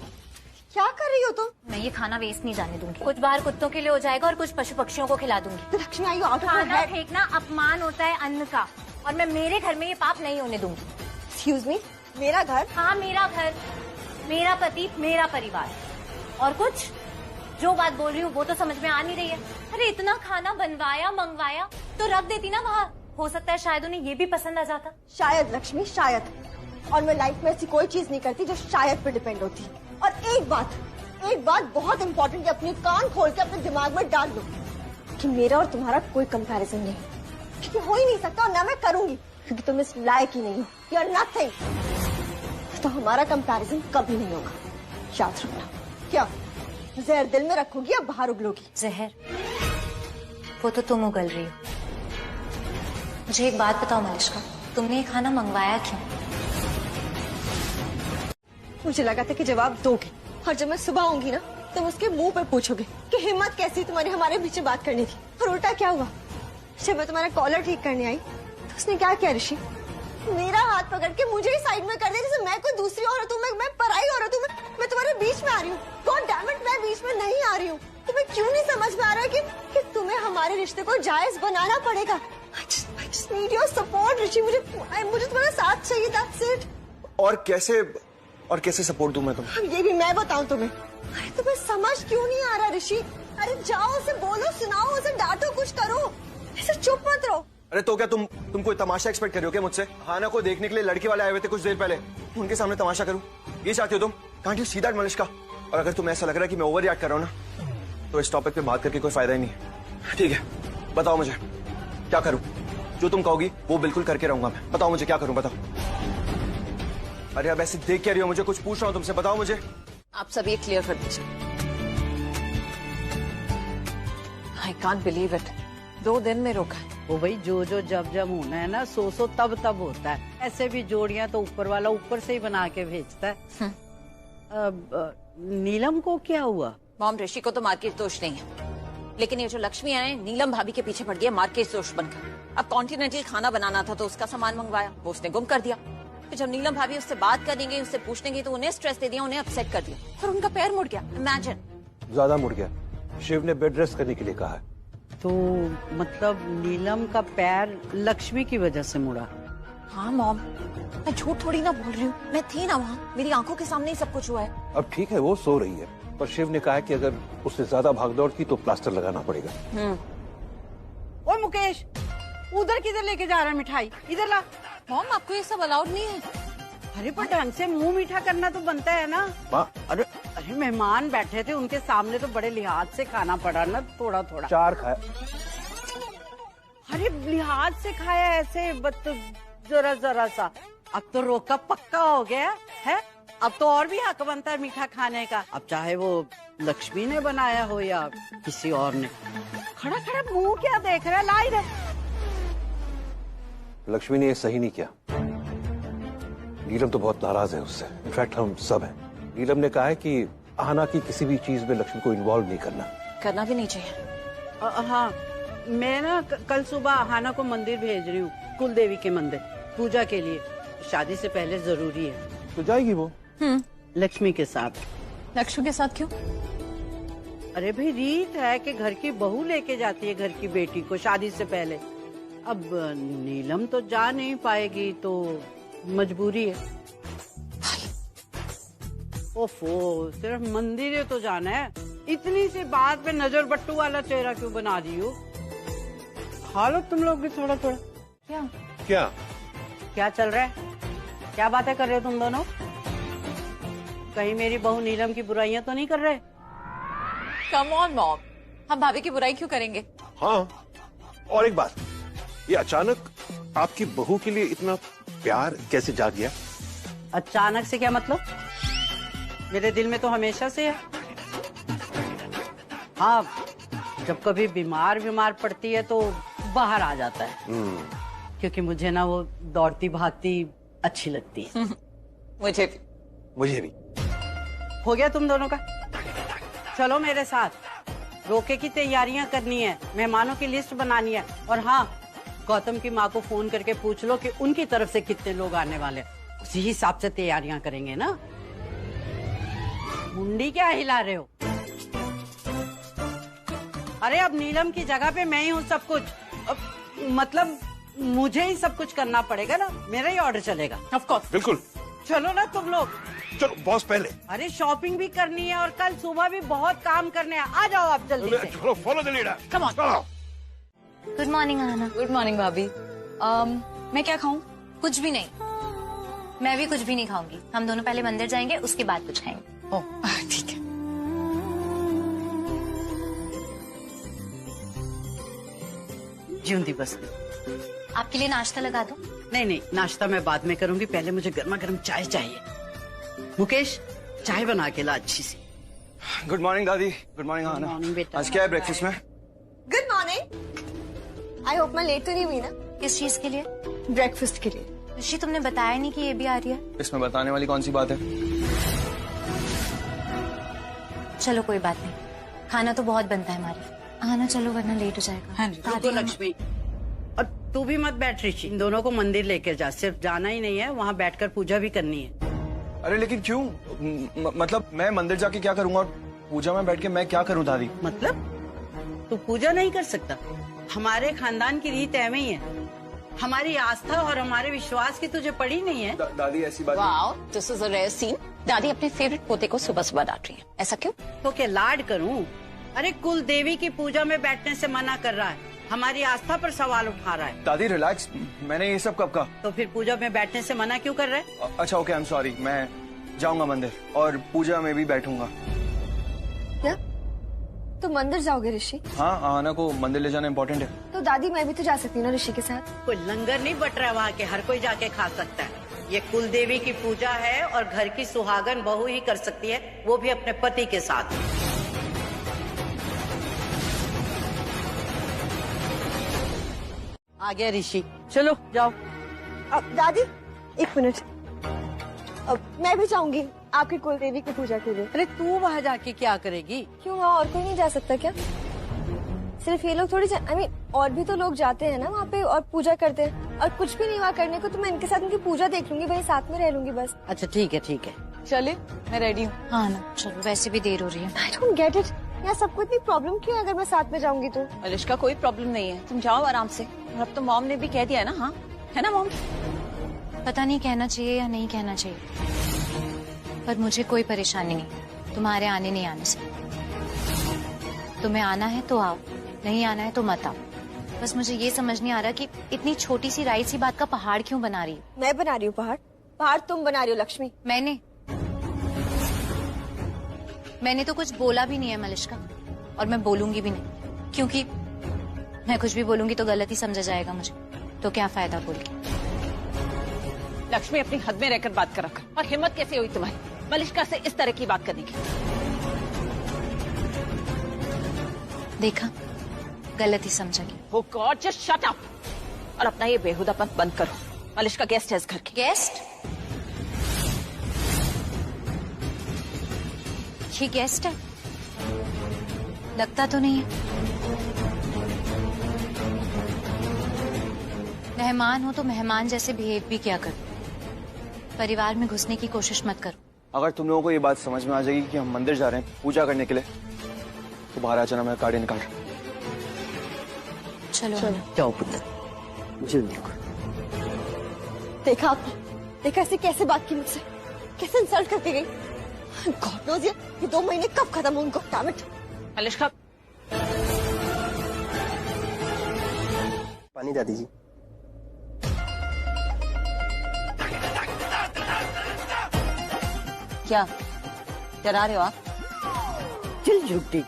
क्या कर रही हो तुम? मैं ये खाना वेस्ट नहीं जाने दूंगी। कुछ बाहर कुत्तों के लिए हो जाएगा और कुछ पशु पक्षियों को खिला दूंगी। लक्ष्मी, आई यू आउट ऑफ योर खाना हेड? फेंकना अपमान होता है अन्न का, और मैं मेरे घर में ये पाप नहीं होने दूंगी। एक्सक्यूज मी, मेरा घर? हाँ, मेरा घर, मेरा पति, मेरा परिवार। और कुछ जो बात बोल रही हूँ वो तो समझ में आ नहीं रही है। अरे इतना खाना बनवाया मंगवाया तो रख देती ना बाहर। हो सकता है शायद उन्हें ये भी पसंद आ जाता। शायद लक्ष्मी, शायद। और मैं लाइफ में ऐसी कोई चीज नहीं करती जो शायद पे डिपेंड होती। और एक बात बहुत इंपॉर्टेंट है, अपने कान खोल के अपने दिमाग में डाल लो कि मेरा और तुम्हारा कोई कंपैरिजन नहीं, क्योंकि हो ही नहीं सकता, और ना मैं करूंगी, क्योंकि तुम इस लायक ही नहीं हो। You are nothing. तो हमारा कंपैरिजन कभी नहीं होगा, याद रखना। क्या जहर दिल में रखोगी या बाहर उगलोगी? जहर वो तो तुम उगल रही हो। मुझे एक बात बताओ मलिष्का, तुमने ये खाना मंगवाया क्यों? मुझे लगा था कि जवाब दोगे, और जब मैं सुबह आऊंगी ना तुम उसके मुंह पे पूछोगे कि हिम्मत कैसी तुम्हारी हमारे बीच में बात करने की। और उल्टा क्या हुआ, जब मैं तुम्हारा कॉलर ठीक करने आई तो उसने क्या किया ऋषि? मेरा हाथ पकड़ के मुझे ही साइड में कर दिया, जैसे मैं कोई दूसरी औरत हूँ, मैं पराई औरत हूँ, मैं तुम्हारे बीच में आ रही हूँ। गॉड डैम इट, मैं बीच में नहीं आ रही हूँ। तुम्हें क्यों नहीं समझ में आ रहा कि तुम्हें हमारे रिश्ते को जायज बनाना पड़ेगा? I just need your support, ऋषि। मुझे तुम्हारा साथ चाहिए, that's it। और कैसे सपोर्ट दूं मैं तुम्हें? ये भी मैं बताऊं तुम्हें? अरे तुम्हें समझ क्यों नहीं आ रहा ऋषि? अरे जाओ उसे बोलो, सुनाओ उसे, डांटो, कुछ करो, ऐसे चुप मत रहो। अरे तो क्या तुम कोई तमाशा एक्सपेक्ट कर रहे हो क्या मुझसे? हाना को देखने के लिए लड़के वाले आए हुए थे कुछ देर पहले, उनके सामने तमाशा करूं? ये चाहती हो तुम? Can't you see that Malishka? और अगर तुम्हें ऐसा लग रहा है कि मैं ओवर रिएक्ट कर रहा हूं ना, तो इस टॉपिक पे बात करके कोई फायदा ही नहीं है। ठीक है, बताओ मुझे क्या करूं? जो तुम कहोगी वो बिल्कुल करके रहूंगा मैं। बताओ मुझे क्या करूं, बताओ। अरे अब ऐसे देख क्या रही हो? मुझे कुछ पूछ रहा हूं तुमसे, बताओ मुझे। आप सब ये क्लियर कर दीजिए। आई कांट बिलीव इट, 2 दिन में रोका। वो भाई जो जब होना है ना, सो तब होता है। ऐसे भी जोड़ियां तो ऊपर वाला ऊपर से ही बना के भेजता है। अब नीलम को क्या हुआ? मॉम, ऋषि को तो मार्केट दोष नहीं है, लेकिन ये जो लक्ष्मी है नीलम भाभी के पीछे पड़ गई मार्केट दोष बनकर। अब कॉन्टिनेंटल खाना बनाना था तो उसका सामान मंगवाया, वो उसने गुम कर दिया। फिर जब नीलम भाभी उससे बात करने गई, उससे पूछने गई, तो उन्हें स्ट्रेस दे दिया, उन्हें अपसेट कर दिया और उनका पैर मुड़ गया। इमेजिन। ज्यादा मुड़ गया। शिव ने बेड रेस्ट करने के लिए कहा है। तो मतलब नीलम का पैर लक्ष्मी की वजह से मुड़ा? हाँ मॉम, मैं झूठ थोड़ी ना बोल रही हूँ, मैं थी ना वहाँ, मेरी आंखों के सामने ही सब कुछ हुआ है। अब ठीक है, वो सो रही है, पर शिव ने कहा है कि अगर उससे ज्यादा भागदौड़ की तो प्लास्टर लगाना पड़ेगा। ओ मुकेश, उधर किधर लेके जा रहा है मिठाई? इधर ला। मॉम, आपको ये सब अलाउड नहीं है। अरे पर ढंग से मुंह मीठा करना तो बनता है ना। अरे मेहमान बैठे थे, उनके सामने तो बड़े लिहाज से खाना पड़ा ना, थोड़ा थोड़ा। 4 खाया। अरे लिहाज से खाया ऐसे, बस जरा जरा सा। अब तो रोका पक्का हो गया है। अब तो और भी हक बनता है मीठा खाने का। अब चाहे वो लक्ष्मी ने बनाया हो या किसी और ने। खड़ा खड़ा मुंह क्या देख रहा है? ला इधर। लक्ष्मी ने ये सही नहीं किया। नीलम तो बहुत नाराज है उससे, इनफैक्ट हम सब हैं। नीलम ने कहा है कि आहना की किसी भी चीज में लक्ष्मी को इन्वॉल्व नहीं करना भी नहीं चाहिए। हाँ, मैं ना कल सुबह आहना को मंदिर भेज रही हूँ, कुल देवी के मंदिर, पूजा के लिए। शादी से पहले जरूरी है। तो जाएगी वो? लक्ष्मी के साथ। लक्ष्मी के साथ क्यों? अरे भाई रीत है कि घर की बहू लेके जाती है घर की बेटी को शादी से पहले। अब नीलम तो जा नहीं पाएगी तो मजबूरी है। ओफो, सिर्फ मंदिर है तो जाना है। इतनी सी बात पे नजर बट्टू वाला चेहरा क्यों बना दी हो? खा लो तुम लोग भी थोड़ा थोड़ा। क्या चल रहा है? क्या बातें कर रहे हो तुम दोनों? कहीं मेरी बहू नीलम की बुराइयां तो नहीं कर रहे? कम ऑन मॉम, हम भाभी की बुराई क्यों करेंगे? हाँ, और एक बात, ये अचानक आपकी बहू के लिए इतना प्यार कैसे जाग गया? अचानक से क्या मतलब? मेरे दिल में तो हमेशा से है। हाँ, जब कभी बीमार पड़ती है तो बाहर आ जाता है। क्योंकि मुझे ना वो दौड़ती भागती अच्छी लगती है। मुझे भी। हो गया तुम दोनों का? चलो मेरे साथ। रोके की तैयारियां करनी है, मेहमानों की लिस्ट बनानी है। और हाँ, गौतम की माँ को फोन करके पूछ लो कि उनकी तरफ से कितने लोग आने वाले, उसी हिसाब से तैयारियां करेंगे ना। मुंडी क्या हिला रहे हो? अरे अब नीलम की जगह पे मैं ही हूँ सब कुछ। अब, मतलब मुझे ही सब कुछ करना पड़ेगा ना, मेरा ही ऑर्डर चलेगा। Of course. बिल्कुल। चलो ना तुम लोग। चलो बॉस पहले। अरे शॉपिंग भी करनी है और कल सुबह भी बहुत काम करने हैं। आ जाओ आप जल्दी से। चलो, follow the leader. Come on. Good morning Aahna. Good morning भाभी। मैं क्या खाऊं? कुछ भी नहीं। मैं भी कुछ भी नहीं खाऊंगी। हम दोनों पहले मंदिर जाएंगे, उसके बाद कुछ खाएंगे। ओह ठीक है। जिंदी बस। आपके लिए नाश्ता लगा दो? नहीं, नाश्ता मैं बाद में करूंगी, पहले मुझे गर्मा गर्म चाय चाहिए। मुकेश, चाय बना के ला अच्छी सी। गुड मॉर्निंग दादी। Good morning Aahna. मॉर्निंग बेटा। आज क्या है ब्रेकफास्ट में? Good morning. आई होप मैं लेट तो नहीं हुई ना? किस चीज के लिए? ब्रेकफास्ट के लिए। ऋषि, तुमने बताया नहीं कि ये भी आ रही है। इसमें बताने वाली कौन सी बात है? चलो कोई बात नहीं, खाना तो बहुत बनता है हमारे। आना चलो वरना लेट हो जाएगा। हाँ रुको लक्ष्मी, और तू भी मत बैठ ऋषि। इन दोनों को मंदिर लेकर जा। सिर्फ जाना ही नहीं है, वहाँ बैठकर पूजा भी करनी है। अरे लेकिन क्यों? मतलब मैं मंदिर जाके क्या करूंगा और पूजा में बैठ के मैं क्या करूं दादी? मतलब तू पूजा नहीं कर सकता? हमारे खानदान की रीत ऐਵੇਂ ही है। हमारी आस्था और हमारे विश्वास की तुझे पड़ी नहीं है? दादी ऐसी बात wow, this is a rare scene. दादी अपने फेवरेट पोते को सुबह सुबह डांट रही है, ऐसा क्यों? तो क्या लाड करूं? अरे कुल देवी की पूजा में बैठने से मना कर रहा है, हमारी आस्था पर सवाल उठा रहा है। दादी रिलैक्स, मैंने ये सब कब कहा? तो फिर पूजा में बैठने से मना क्यों कर रहा है? अच्छा ओके, आई एम सॉरी। मैं जाऊंगा मंदिर और पूजा में भी बैठूंगा। क्या तो मंदिर जाओगे ऋषि? हाँ, आना को मंदिर ले जाना इम्पोर्टेंट है। तो दादी मैं भी तो जा सकती हूँ ना ऋषि के साथ? कोई लंगर नहीं बट रहा है वहाँ के, हर कोई जाके खा सकता है। ये कुल देवी की पूजा है और घर की सुहागन बहू ही कर सकती है, वो भी अपने पति के साथ। आ गया ऋषि, चलो जाओ। अब दादी एक मिनट, अब मैं भी जाऊंगी आपकी कुल देवी की पूजा के लिए। अरे तू वहाँ जाके क्या करेगी? क्यों, वहाँ और कोई नहीं जा सकता क्या? सिर्फ ये लोग थोड़ी आई मीन और भी तो लोग जाते हैं ना वहाँ पे और पूजा करते हैं, और कुछ भी नहीं वहाँ करने को, तो मैं इनके साथ उनकी पूजा देख लूंगी, वहीं साथ में रह लूंगी बस। अच्छा ठीक है ठीक है, चले मैं रेडी हूँ। हाँ ना चलो, वैसे भी देर हो रही है। आई डोंट गेट इट, यहाँ सबको इतनी प्रॉब्लम क्यों है अगर मैं साथ में जाऊंगी तो? मलिश्का कोई प्रॉब्लम नहीं है, तुम जाओ आराम से। और अब तो मॉम ने भी कह दिया है ना, हाँ है ना मॉम? पता नहीं कहना चाहिए या नहीं कहना चाहिए, पर मुझे कोई परेशानी नहीं तुम्हारे आने नहीं आने से। तुम्हें आना है तो आओ, नहीं आना है तो मत आओ। बस मुझे ये समझ नहीं आ रहा कि इतनी छोटी सी राइट सी बात का पहाड़ क्यों बना रही हो? मैं बना रही हूँ पहाड़? पहाड़ तुम बना रही हो लक्ष्मी। मैंने तो कुछ बोला भी नहीं है मलिश्का, और मैं बोलूंगी भी नहीं, क्योंकि मैं कुछ भी बोलूंगी तो गलत ही समझा जाएगा मुझे, तो क्या फायदा बोल के। लक्ष्मी अपनी हद में रहकर बात कर रखा, और हिम्मत कैसे हुई तुम्हारी मलिश्का से इस तरह की बात करने की? देखा, गलत ही समझा गया। Oh God, just shut up! और अपना ये बेहुदापन बंद करो। मलिश्का गेस्ट है इस घर की। गेस्ट? ये गेस्ट है? लगता तो नहीं है। मेहमान हो तो मेहमान जैसे बिहेव भी क्या करो, परिवार में घुसने की कोशिश मत करो। अगर तुम लोगों को ये बात समझ में आ जाएगी कि हम मंदिर जा रहे हैं पूजा करने के लिए, तो बाहर आ जाना, मैं गाड़ी निकाल रहा हूं। चलो जाओ पुत्र, जल्दी करो। देखा आपने, देखा ऐसे कैसे बात की मुझसे, कैसे इंसल्ट करके गई। गॉड नोज़ ये 2 महीने कब खत्म होंगे। Damn it. मलिश्का पानी दादी जी। क्या डरा रहे हो आप? चल झूठी,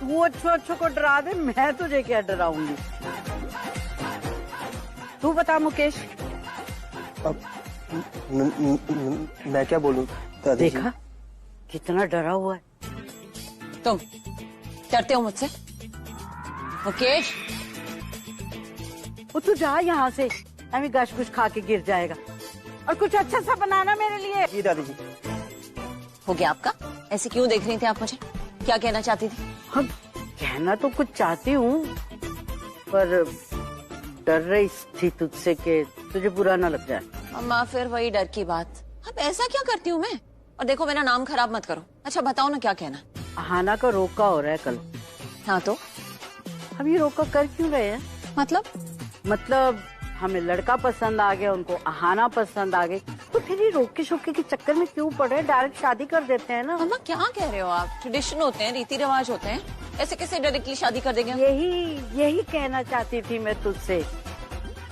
वो अच्छों को डरा दे, मैं तुझे क्या डराऊंगी। तू बता मुकेश। अब मैं क्या बोलूं दादी? देखा कितना डरा हुआ है। तुम डरते हो मुझसे? मुकेश, वो तू जा यहाँ से, अभी गश कुछ खा के गिर जाएगा। और कुछ अच्छा सा बनाना मेरे लिए। जी दादी जी। हो गया आपका? ऐसे क्यों देख रही थी आप मुझे? क्या कहना चाहती थी? हम कहना तो कुछ चाहती हूँ, पर डर रही थी तुझसे कि तुझे बुरा ना लग जाए। अम्मा फिर वही डर की बात। अब ऐसा क्या करती हूँ मैं? और देखो मेरा नाम खराब मत करो। अच्छा बताओ ना क्या कहना? अहाना का रोका हो रहा है कल। हाँ तो हम ये रोका कर क्यों रहे हैं? मतलब हमें लड़का पसंद आ गया, उनको अहाना पसंद आ गई, तो फिर ये रोके शोके के चक्कर में क्यों पड़ रहे हैं? डायरेक्ट शादी कर देते हैं ना। अम्मा क्या कह रहे हो आप? ट्रेडिशन होते हैं, रीति रिवाज होते हैं, ऐसे कैसे डायरेक्टली शादी कर देंगे? यही कहना चाहती थी मैं तुझसे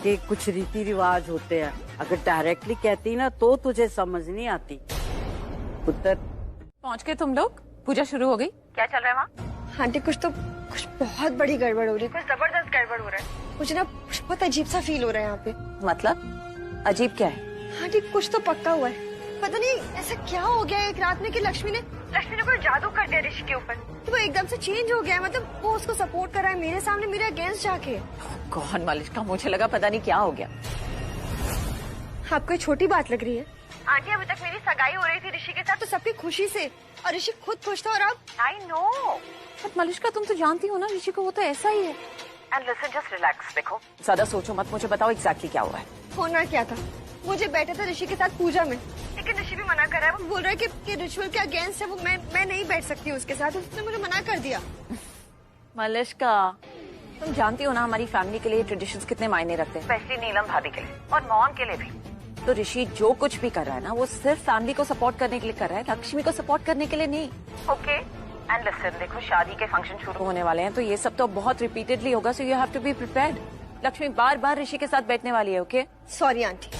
कि कुछ रीति रिवाज होते हैं। अगर डायरेक्टली कहती ना तो तुझे समझ नहीं आती। पुत्र पहुँच गए तुम लोग? पूजा शुरू हो गई? क्या चल रहा है वहाँ? आंटी कुछ बहुत बड़ी गड़बड़ हो रही है, कुछ जबरदस्त गड़बड़ हो रहा है। मुझे ना बहुत अजीब सा फील हो रहा है यहाँ पे। मतलब अजीब क्या है? आंटी कुछ तो पक्का हुआ है, पता नहीं ऐसा क्या हो गया एक रात में कि लक्ष्मी ने कोई जादू कर दिया ऋषि के ऊपर, तो वो एकदम से चेंज हो गया। मतलब वो उसको सपोर्ट कर रहा है मेरे सामने, मेरे अगेंस्ट जाके। कौन मलिश्का? मुझे लगा पता नहीं क्या हो गया। आपको ये छोटी बात लग रही है? आंटी अभी तक मेरी सगाई हो रही थी ऋषि के साथ, तो सबकी खुशी से, और ऋषि खुद खुश था। और अब आई नो मलिश्का तुम तो जानती हो ना ऋषि को, वो तो ऐसा ही है। And listen, just relax. देखो ज्यादा सोचो मत, मुझे बताओ एग्जैक्टली क्या हुआ है। होना क्या था, मुझे बैठा था ऋषि के साथ पूजा में, लेकिन ऋषि भी मना कर रहा है। वो बोल रहा है कि रिचुअल के अगेंस्ट है, वो मैं नहीं बैठ सकती हूँ उसके साथ। उसने मुझे मना कर दिया। मलिश्का तुम जानती हो ना हमारी फैमिली के लिए ट्रेडिशंस कितने मायने रखते हैं, स्पेशली नीलम भाभी के लिए और मॉम के लिए भी। तो ऋषि जो कुछ भी कर रहा है ना, वो सिर्फ फैमिली को सपोर्ट करने के लिए कर रहा है, लक्ष्मी को सपोर्ट करने के लिए नहीं। ओके एंड लिसन, देखो शादी के फंक्शन शुरू होने वाले हैं, तो ये सब तो बहुत रिपीटेडली होगा, so you have to be prepared. Lakshmi बार बार ऋषि के साथ बैठने वाली है। ओके सॉरी आंटी,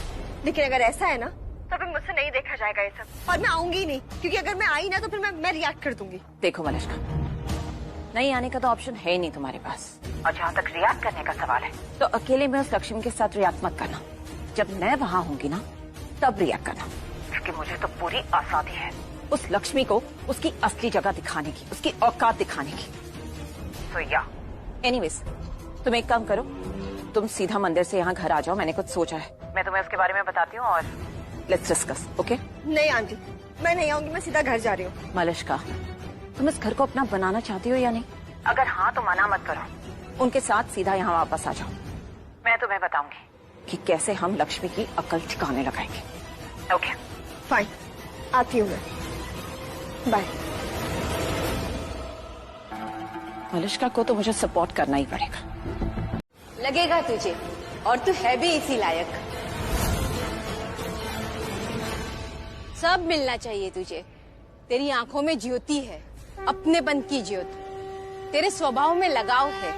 लेकिन अगर ऐसा है ना तो फिर मुझसे नहीं देखा जाएगा ये सब, और मैं आऊंगी नहीं, क्योंकि अगर मैं आई ना तो फिर मैं रिएक्ट कर दूंगी। देखो मलिश्का, नहीं आने का तो ऑप्शन है ही नहीं तुम्हारे पास, और जहाँ तक रिएक्ट करने का सवाल है तो अकेले में उस लक्ष्मी के साथ रिएक्ट मत करना। जब मैं वहाँ होंगी ना तब रिएक्ट करना, क्योंकि मुझे तो पूरी आजादी है उस लक्ष्मी को उसकी असली जगह दिखाने की, उसकी औकात दिखाने की। तो या एनीवेज, तुम एक काम करो, तुम सीधा मंदिर से यहाँ घर आ जाओ, मैंने कुछ सोचा है, मैं तुम्हें उसके बारे में बताती हूँ और लेट्स डिस्कस। ओके? नहीं आंटी, मैं नहीं आऊंगी, मैं सीधा घर जा रही हूँ। मलिश्का, तुम इस घर को अपना बनाना चाहती हो या नहीं? अगर हाँ तो मना मत करो, उनके साथ सीधा यहाँ वापस आ जाओ। मैं तुम्हें बताऊंगी कि कैसे हम लक्ष्मी की अकल ठिकाने लगाएंगे। ओके फाइन, आती हूँ मैं, बाय। मलिश्का को तो मुझे सपोर्ट करना ही पड़ेगा। लगेगा तुझे, और तू है भी इसी लायक। सब मिलना चाहिए तुझे। तेरी आंखों में ज्योति है, अपनेपन की ज्योति। तेरे स्वभाव में लगाव है,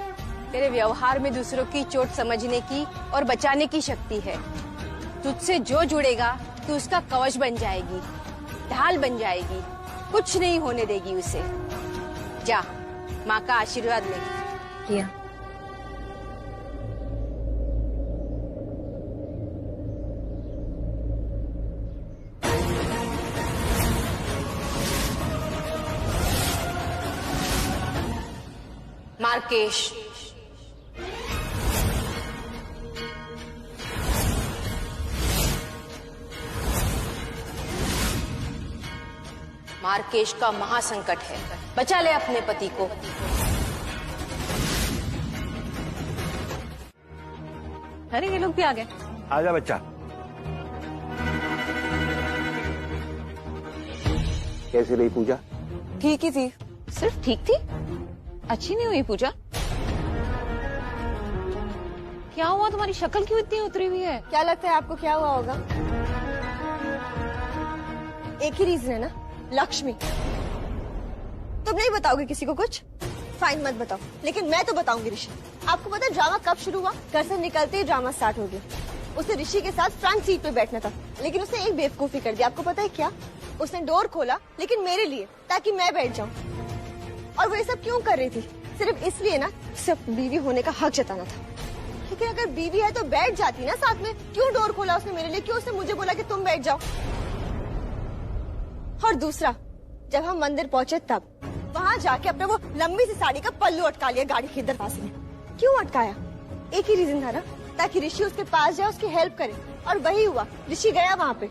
तेरे व्यवहार में दूसरों की चोट समझने की और बचाने की शक्ति है। तुझसे जो जुड़ेगा तू उसका कवच बन जाएगी, ढाल बन जाएगी, कुछ नहीं होने देगी उसे। जा, माँ का आशीर्वाद ले। किया। मार्केश, मार्केश का महासंकट है, बचा ले अपने पति को। अरे ये लोग भी आ गए। आजा बच्चा। कैसी रही पूजा? ठीक ही थी। सिर्फ ठीक थी? अच्छी नहीं हुई पूजा? क्या हुआ, तुम्हारी शक्ल क्यों इतनी उतरी हुई है? क्या लगता है आपको क्या हुआ होगा? एक ही रीजन है ना, लक्ष्मी। तुम नहीं बताओगे किसी को कुछ? फाइन, मत बताओ, लेकिन मैं तो बताऊंगी ऋषि। आपको पता है ड्रामा कब शुरू हुआ? घर से निकलते ही ड्रामा स्टार्ट हो गया। उसे ऋषि के साथ फ्रंट सीट पे बैठना था, लेकिन उसने एक बेवकूफी कर दी। आपको पता है क्या? उसने डोर खोला, लेकिन मेरे लिए, ताकि मैं बैठ जाऊं। और वो ये सब क्यों कर रही थी? सिर्फ इसलिए ना, सिर्फ बीवी होने का हक जताना था। लेकिन अगर बीवी है तो बैठ जाती ना साथ में। क्यों डोर खोला उसने मेरे लिए? क्यों उसने मुझे बोला कि तुम बैठ जाओ? और दूसरा, जब हम मंदिर पहुंचे तब वहाँ जाके अपने वो लंबी सी साड़ी का पल्लू अटका लिया गाड़ी के दरवाजे में। क्यों अटकाया? एक ही रीजन था ना, ताकि ऋषि उसके पास जाए, उसकी हेल्प करे। और वही हुआ, ऋषि गया वहाँ पे।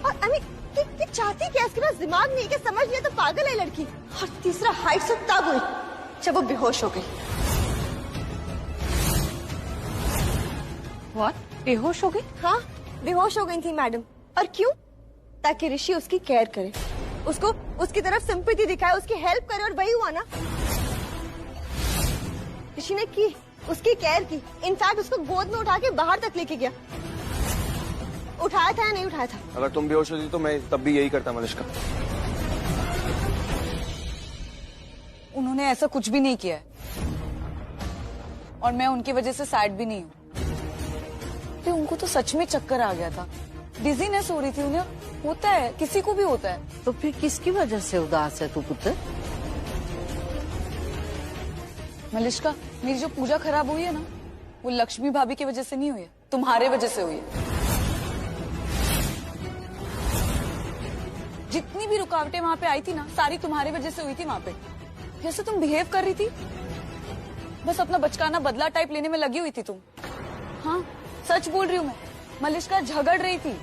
और अमी कि चाहती क्या? इसके पास दिमाग नहीं है, समझ लिया तो पागल है लड़की। और तीसरा, हाइट से तब हुई जब वो बेहोश हो गई। What? बेहोश हो गई? हाँ, बेहोश हो गई थी मैडम। और क्यों? ताकि ऋषि उसकी केयर करे, उसको उसकी तरफ सिंपैथी दिखाए, उसकी हेल्प करे। और वही हुआ ना, ऋषि ने की, उसकी केयर की। इनफैक्ट उसको गोद में उठा के बाहर तक लेके गया। उठाया था या नहीं उठाया था? अगर तुम बेहोश होती तो मैं तब भी यही करता मलिश्का। उन्होंने ऐसा कुछ भी नहीं किया है, और मैं उनकी वजह से सैड भी नहीं हूँ। तो उनको तो सच में चक्कर आ गया था, डिजीनेस हो रही थी उन्हें। होता है, किसी को भी होता है। तो फिर किसकी वजह से उदास है तू पुत्र? मलिश्का, मेरी जो पूजा खराब हुई है ना, वो लक्ष्मी भाभी की वजह से नहीं हुई है, तुम्हारे वजह से हुई है। जितनी भी रुकावटें वहाँ पे आई थी ना, सारी तुम्हारी वजह से हुई थी। वहाँ पे जैसे तुम बिहेव कर रही थी, बस अपना बचकाना बदला टाइप लेने में लगी हुई थी तुम। हाँ, सच बोल रही हूँ मैं। मलिश्का झगड़ रही थी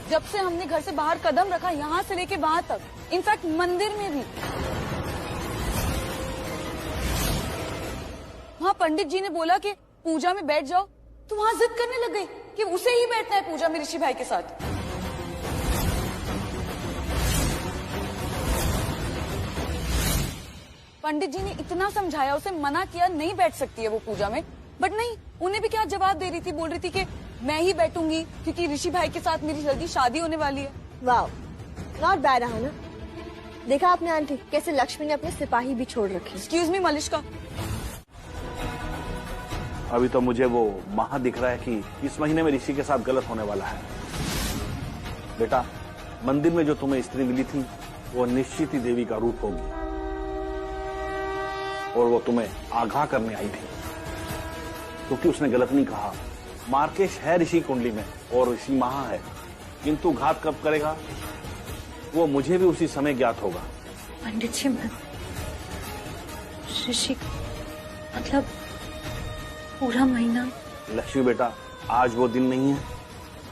जब से हमने घर से बाहर कदम रखा, यहाँ से लेके वहां तक, इनफैक्ट मंदिर में भी। वहाँ पंडित जी ने बोला कि पूजा में बैठ जाओ, तो वहां जिद करने लग गई कि उसे ही बैठना है पूजा में ऋषि भाई के साथ। पंडित जी ने इतना समझाया, उसे मना किया, नहीं बैठ सकती है वो पूजा में, बट नहीं, उन्हें भी क्या जवाब दे रही थी, बोल रही थी कि मैं ही बैठूंगी क्योंकि ऋषि भाई के साथ मेरी जल्दी शादी होने वाली है। वाह, नॉट बैड ना। देखा आपने आंटी कैसे लक्ष्मी ने अपने सिपाही भी छोड़ रखे। एक्सक्यूज मी मलिष्का, अभी तो मुझे वो महा दिख रहा है कि इस महीने में ऋषि के साथ गलत होने वाला है। बेटा, मंदिर में जो तुम्हें स्त्री मिली थी वो निश्चित ही देवी का रूप होगी और वो तुम्हें आगाह करने आई थी, क्योंकि उसने गलत नहीं कहा। मार्केश है ऋषि कुंडली में और ऋषि महा है, किंतु घात कब करेगा वो मुझे भी उसी समय ज्ञात होगा। पंडित जी, मैं ऋषि मतलब पूरा महीना। लक्ष्मी बेटा, आज वो दिन नहीं है,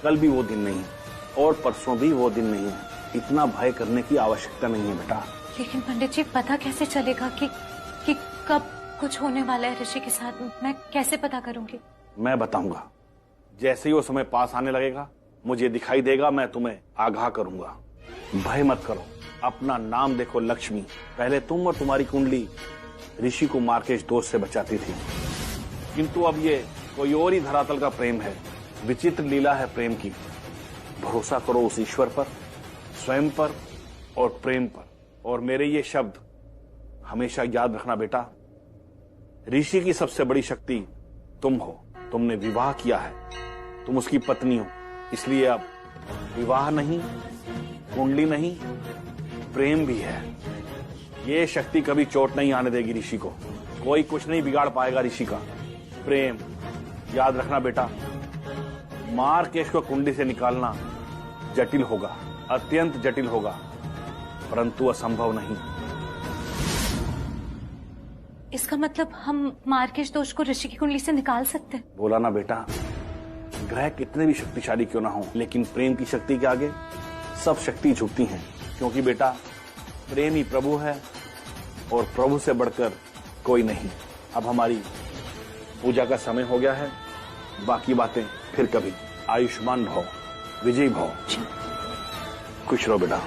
कल भी वो दिन नहीं है और परसों भी वो दिन नहीं है। इतना भय करने की आवश्यकता नहीं है बेटा। लेकिन पंडित जी, पता कैसे चलेगा कि कब कुछ होने वाला है ऋषि के साथ? मैं कैसे पता करूंगी? मैं बताऊंगा। जैसे ही वो समय पास आने लगेगा, मुझे दिखाई देगा, मैं तुम्हें आगाह करूंगा। भय मत करो, अपना नाम देखो लक्ष्मी। पहले तुम और तुम्हारी कुंडली ऋषि को मार्केश दोष से बचाती थी, किंतु अब ये कोई और ही धरातल का प्रेम है। विचित्र लीला है प्रेम की। भरोसा करो उस ईश्वर पर, स्वयं पर और प्रेम पर। और मेरे ये शब्द हमेशा याद रखना बेटा, ऋषि की सबसे बड़ी शक्ति तुम हो। तुमने विवाह किया है, तुम उसकी पत्नी हो, इसलिए अब विवाह नहीं, कुंडली नहीं, प्रेम भी है। ये शक्ति कभी चोट नहीं आने देगी ऋषि को। कोई कुछ नहीं बिगाड़ पाएगा ऋषि का। प्रेम याद रखना बेटा। मार्केश को कुंडली से निकालना जटिल होगा, अत्यंत जटिल होगा, परंतु असंभव नहीं। इसका मतलब हम मार्केश दोष को ऋषि की कुंडली से निकाल सकते हैं? बोला ना बेटा, ग्रह कितने भी शक्तिशाली क्यों ना हो, लेकिन प्रेम की शक्ति के आगे सब शक्ति झुकती हैं। क्योंकि बेटा, प्रेम ही प्रभु है और प्रभु से बढ़कर कोई नहीं। अब हमारी पूजा का समय हो गया है, बाकी बातें फिर कभी। आयुष्मान भव, विजयी भव। खुश रहो बेटा।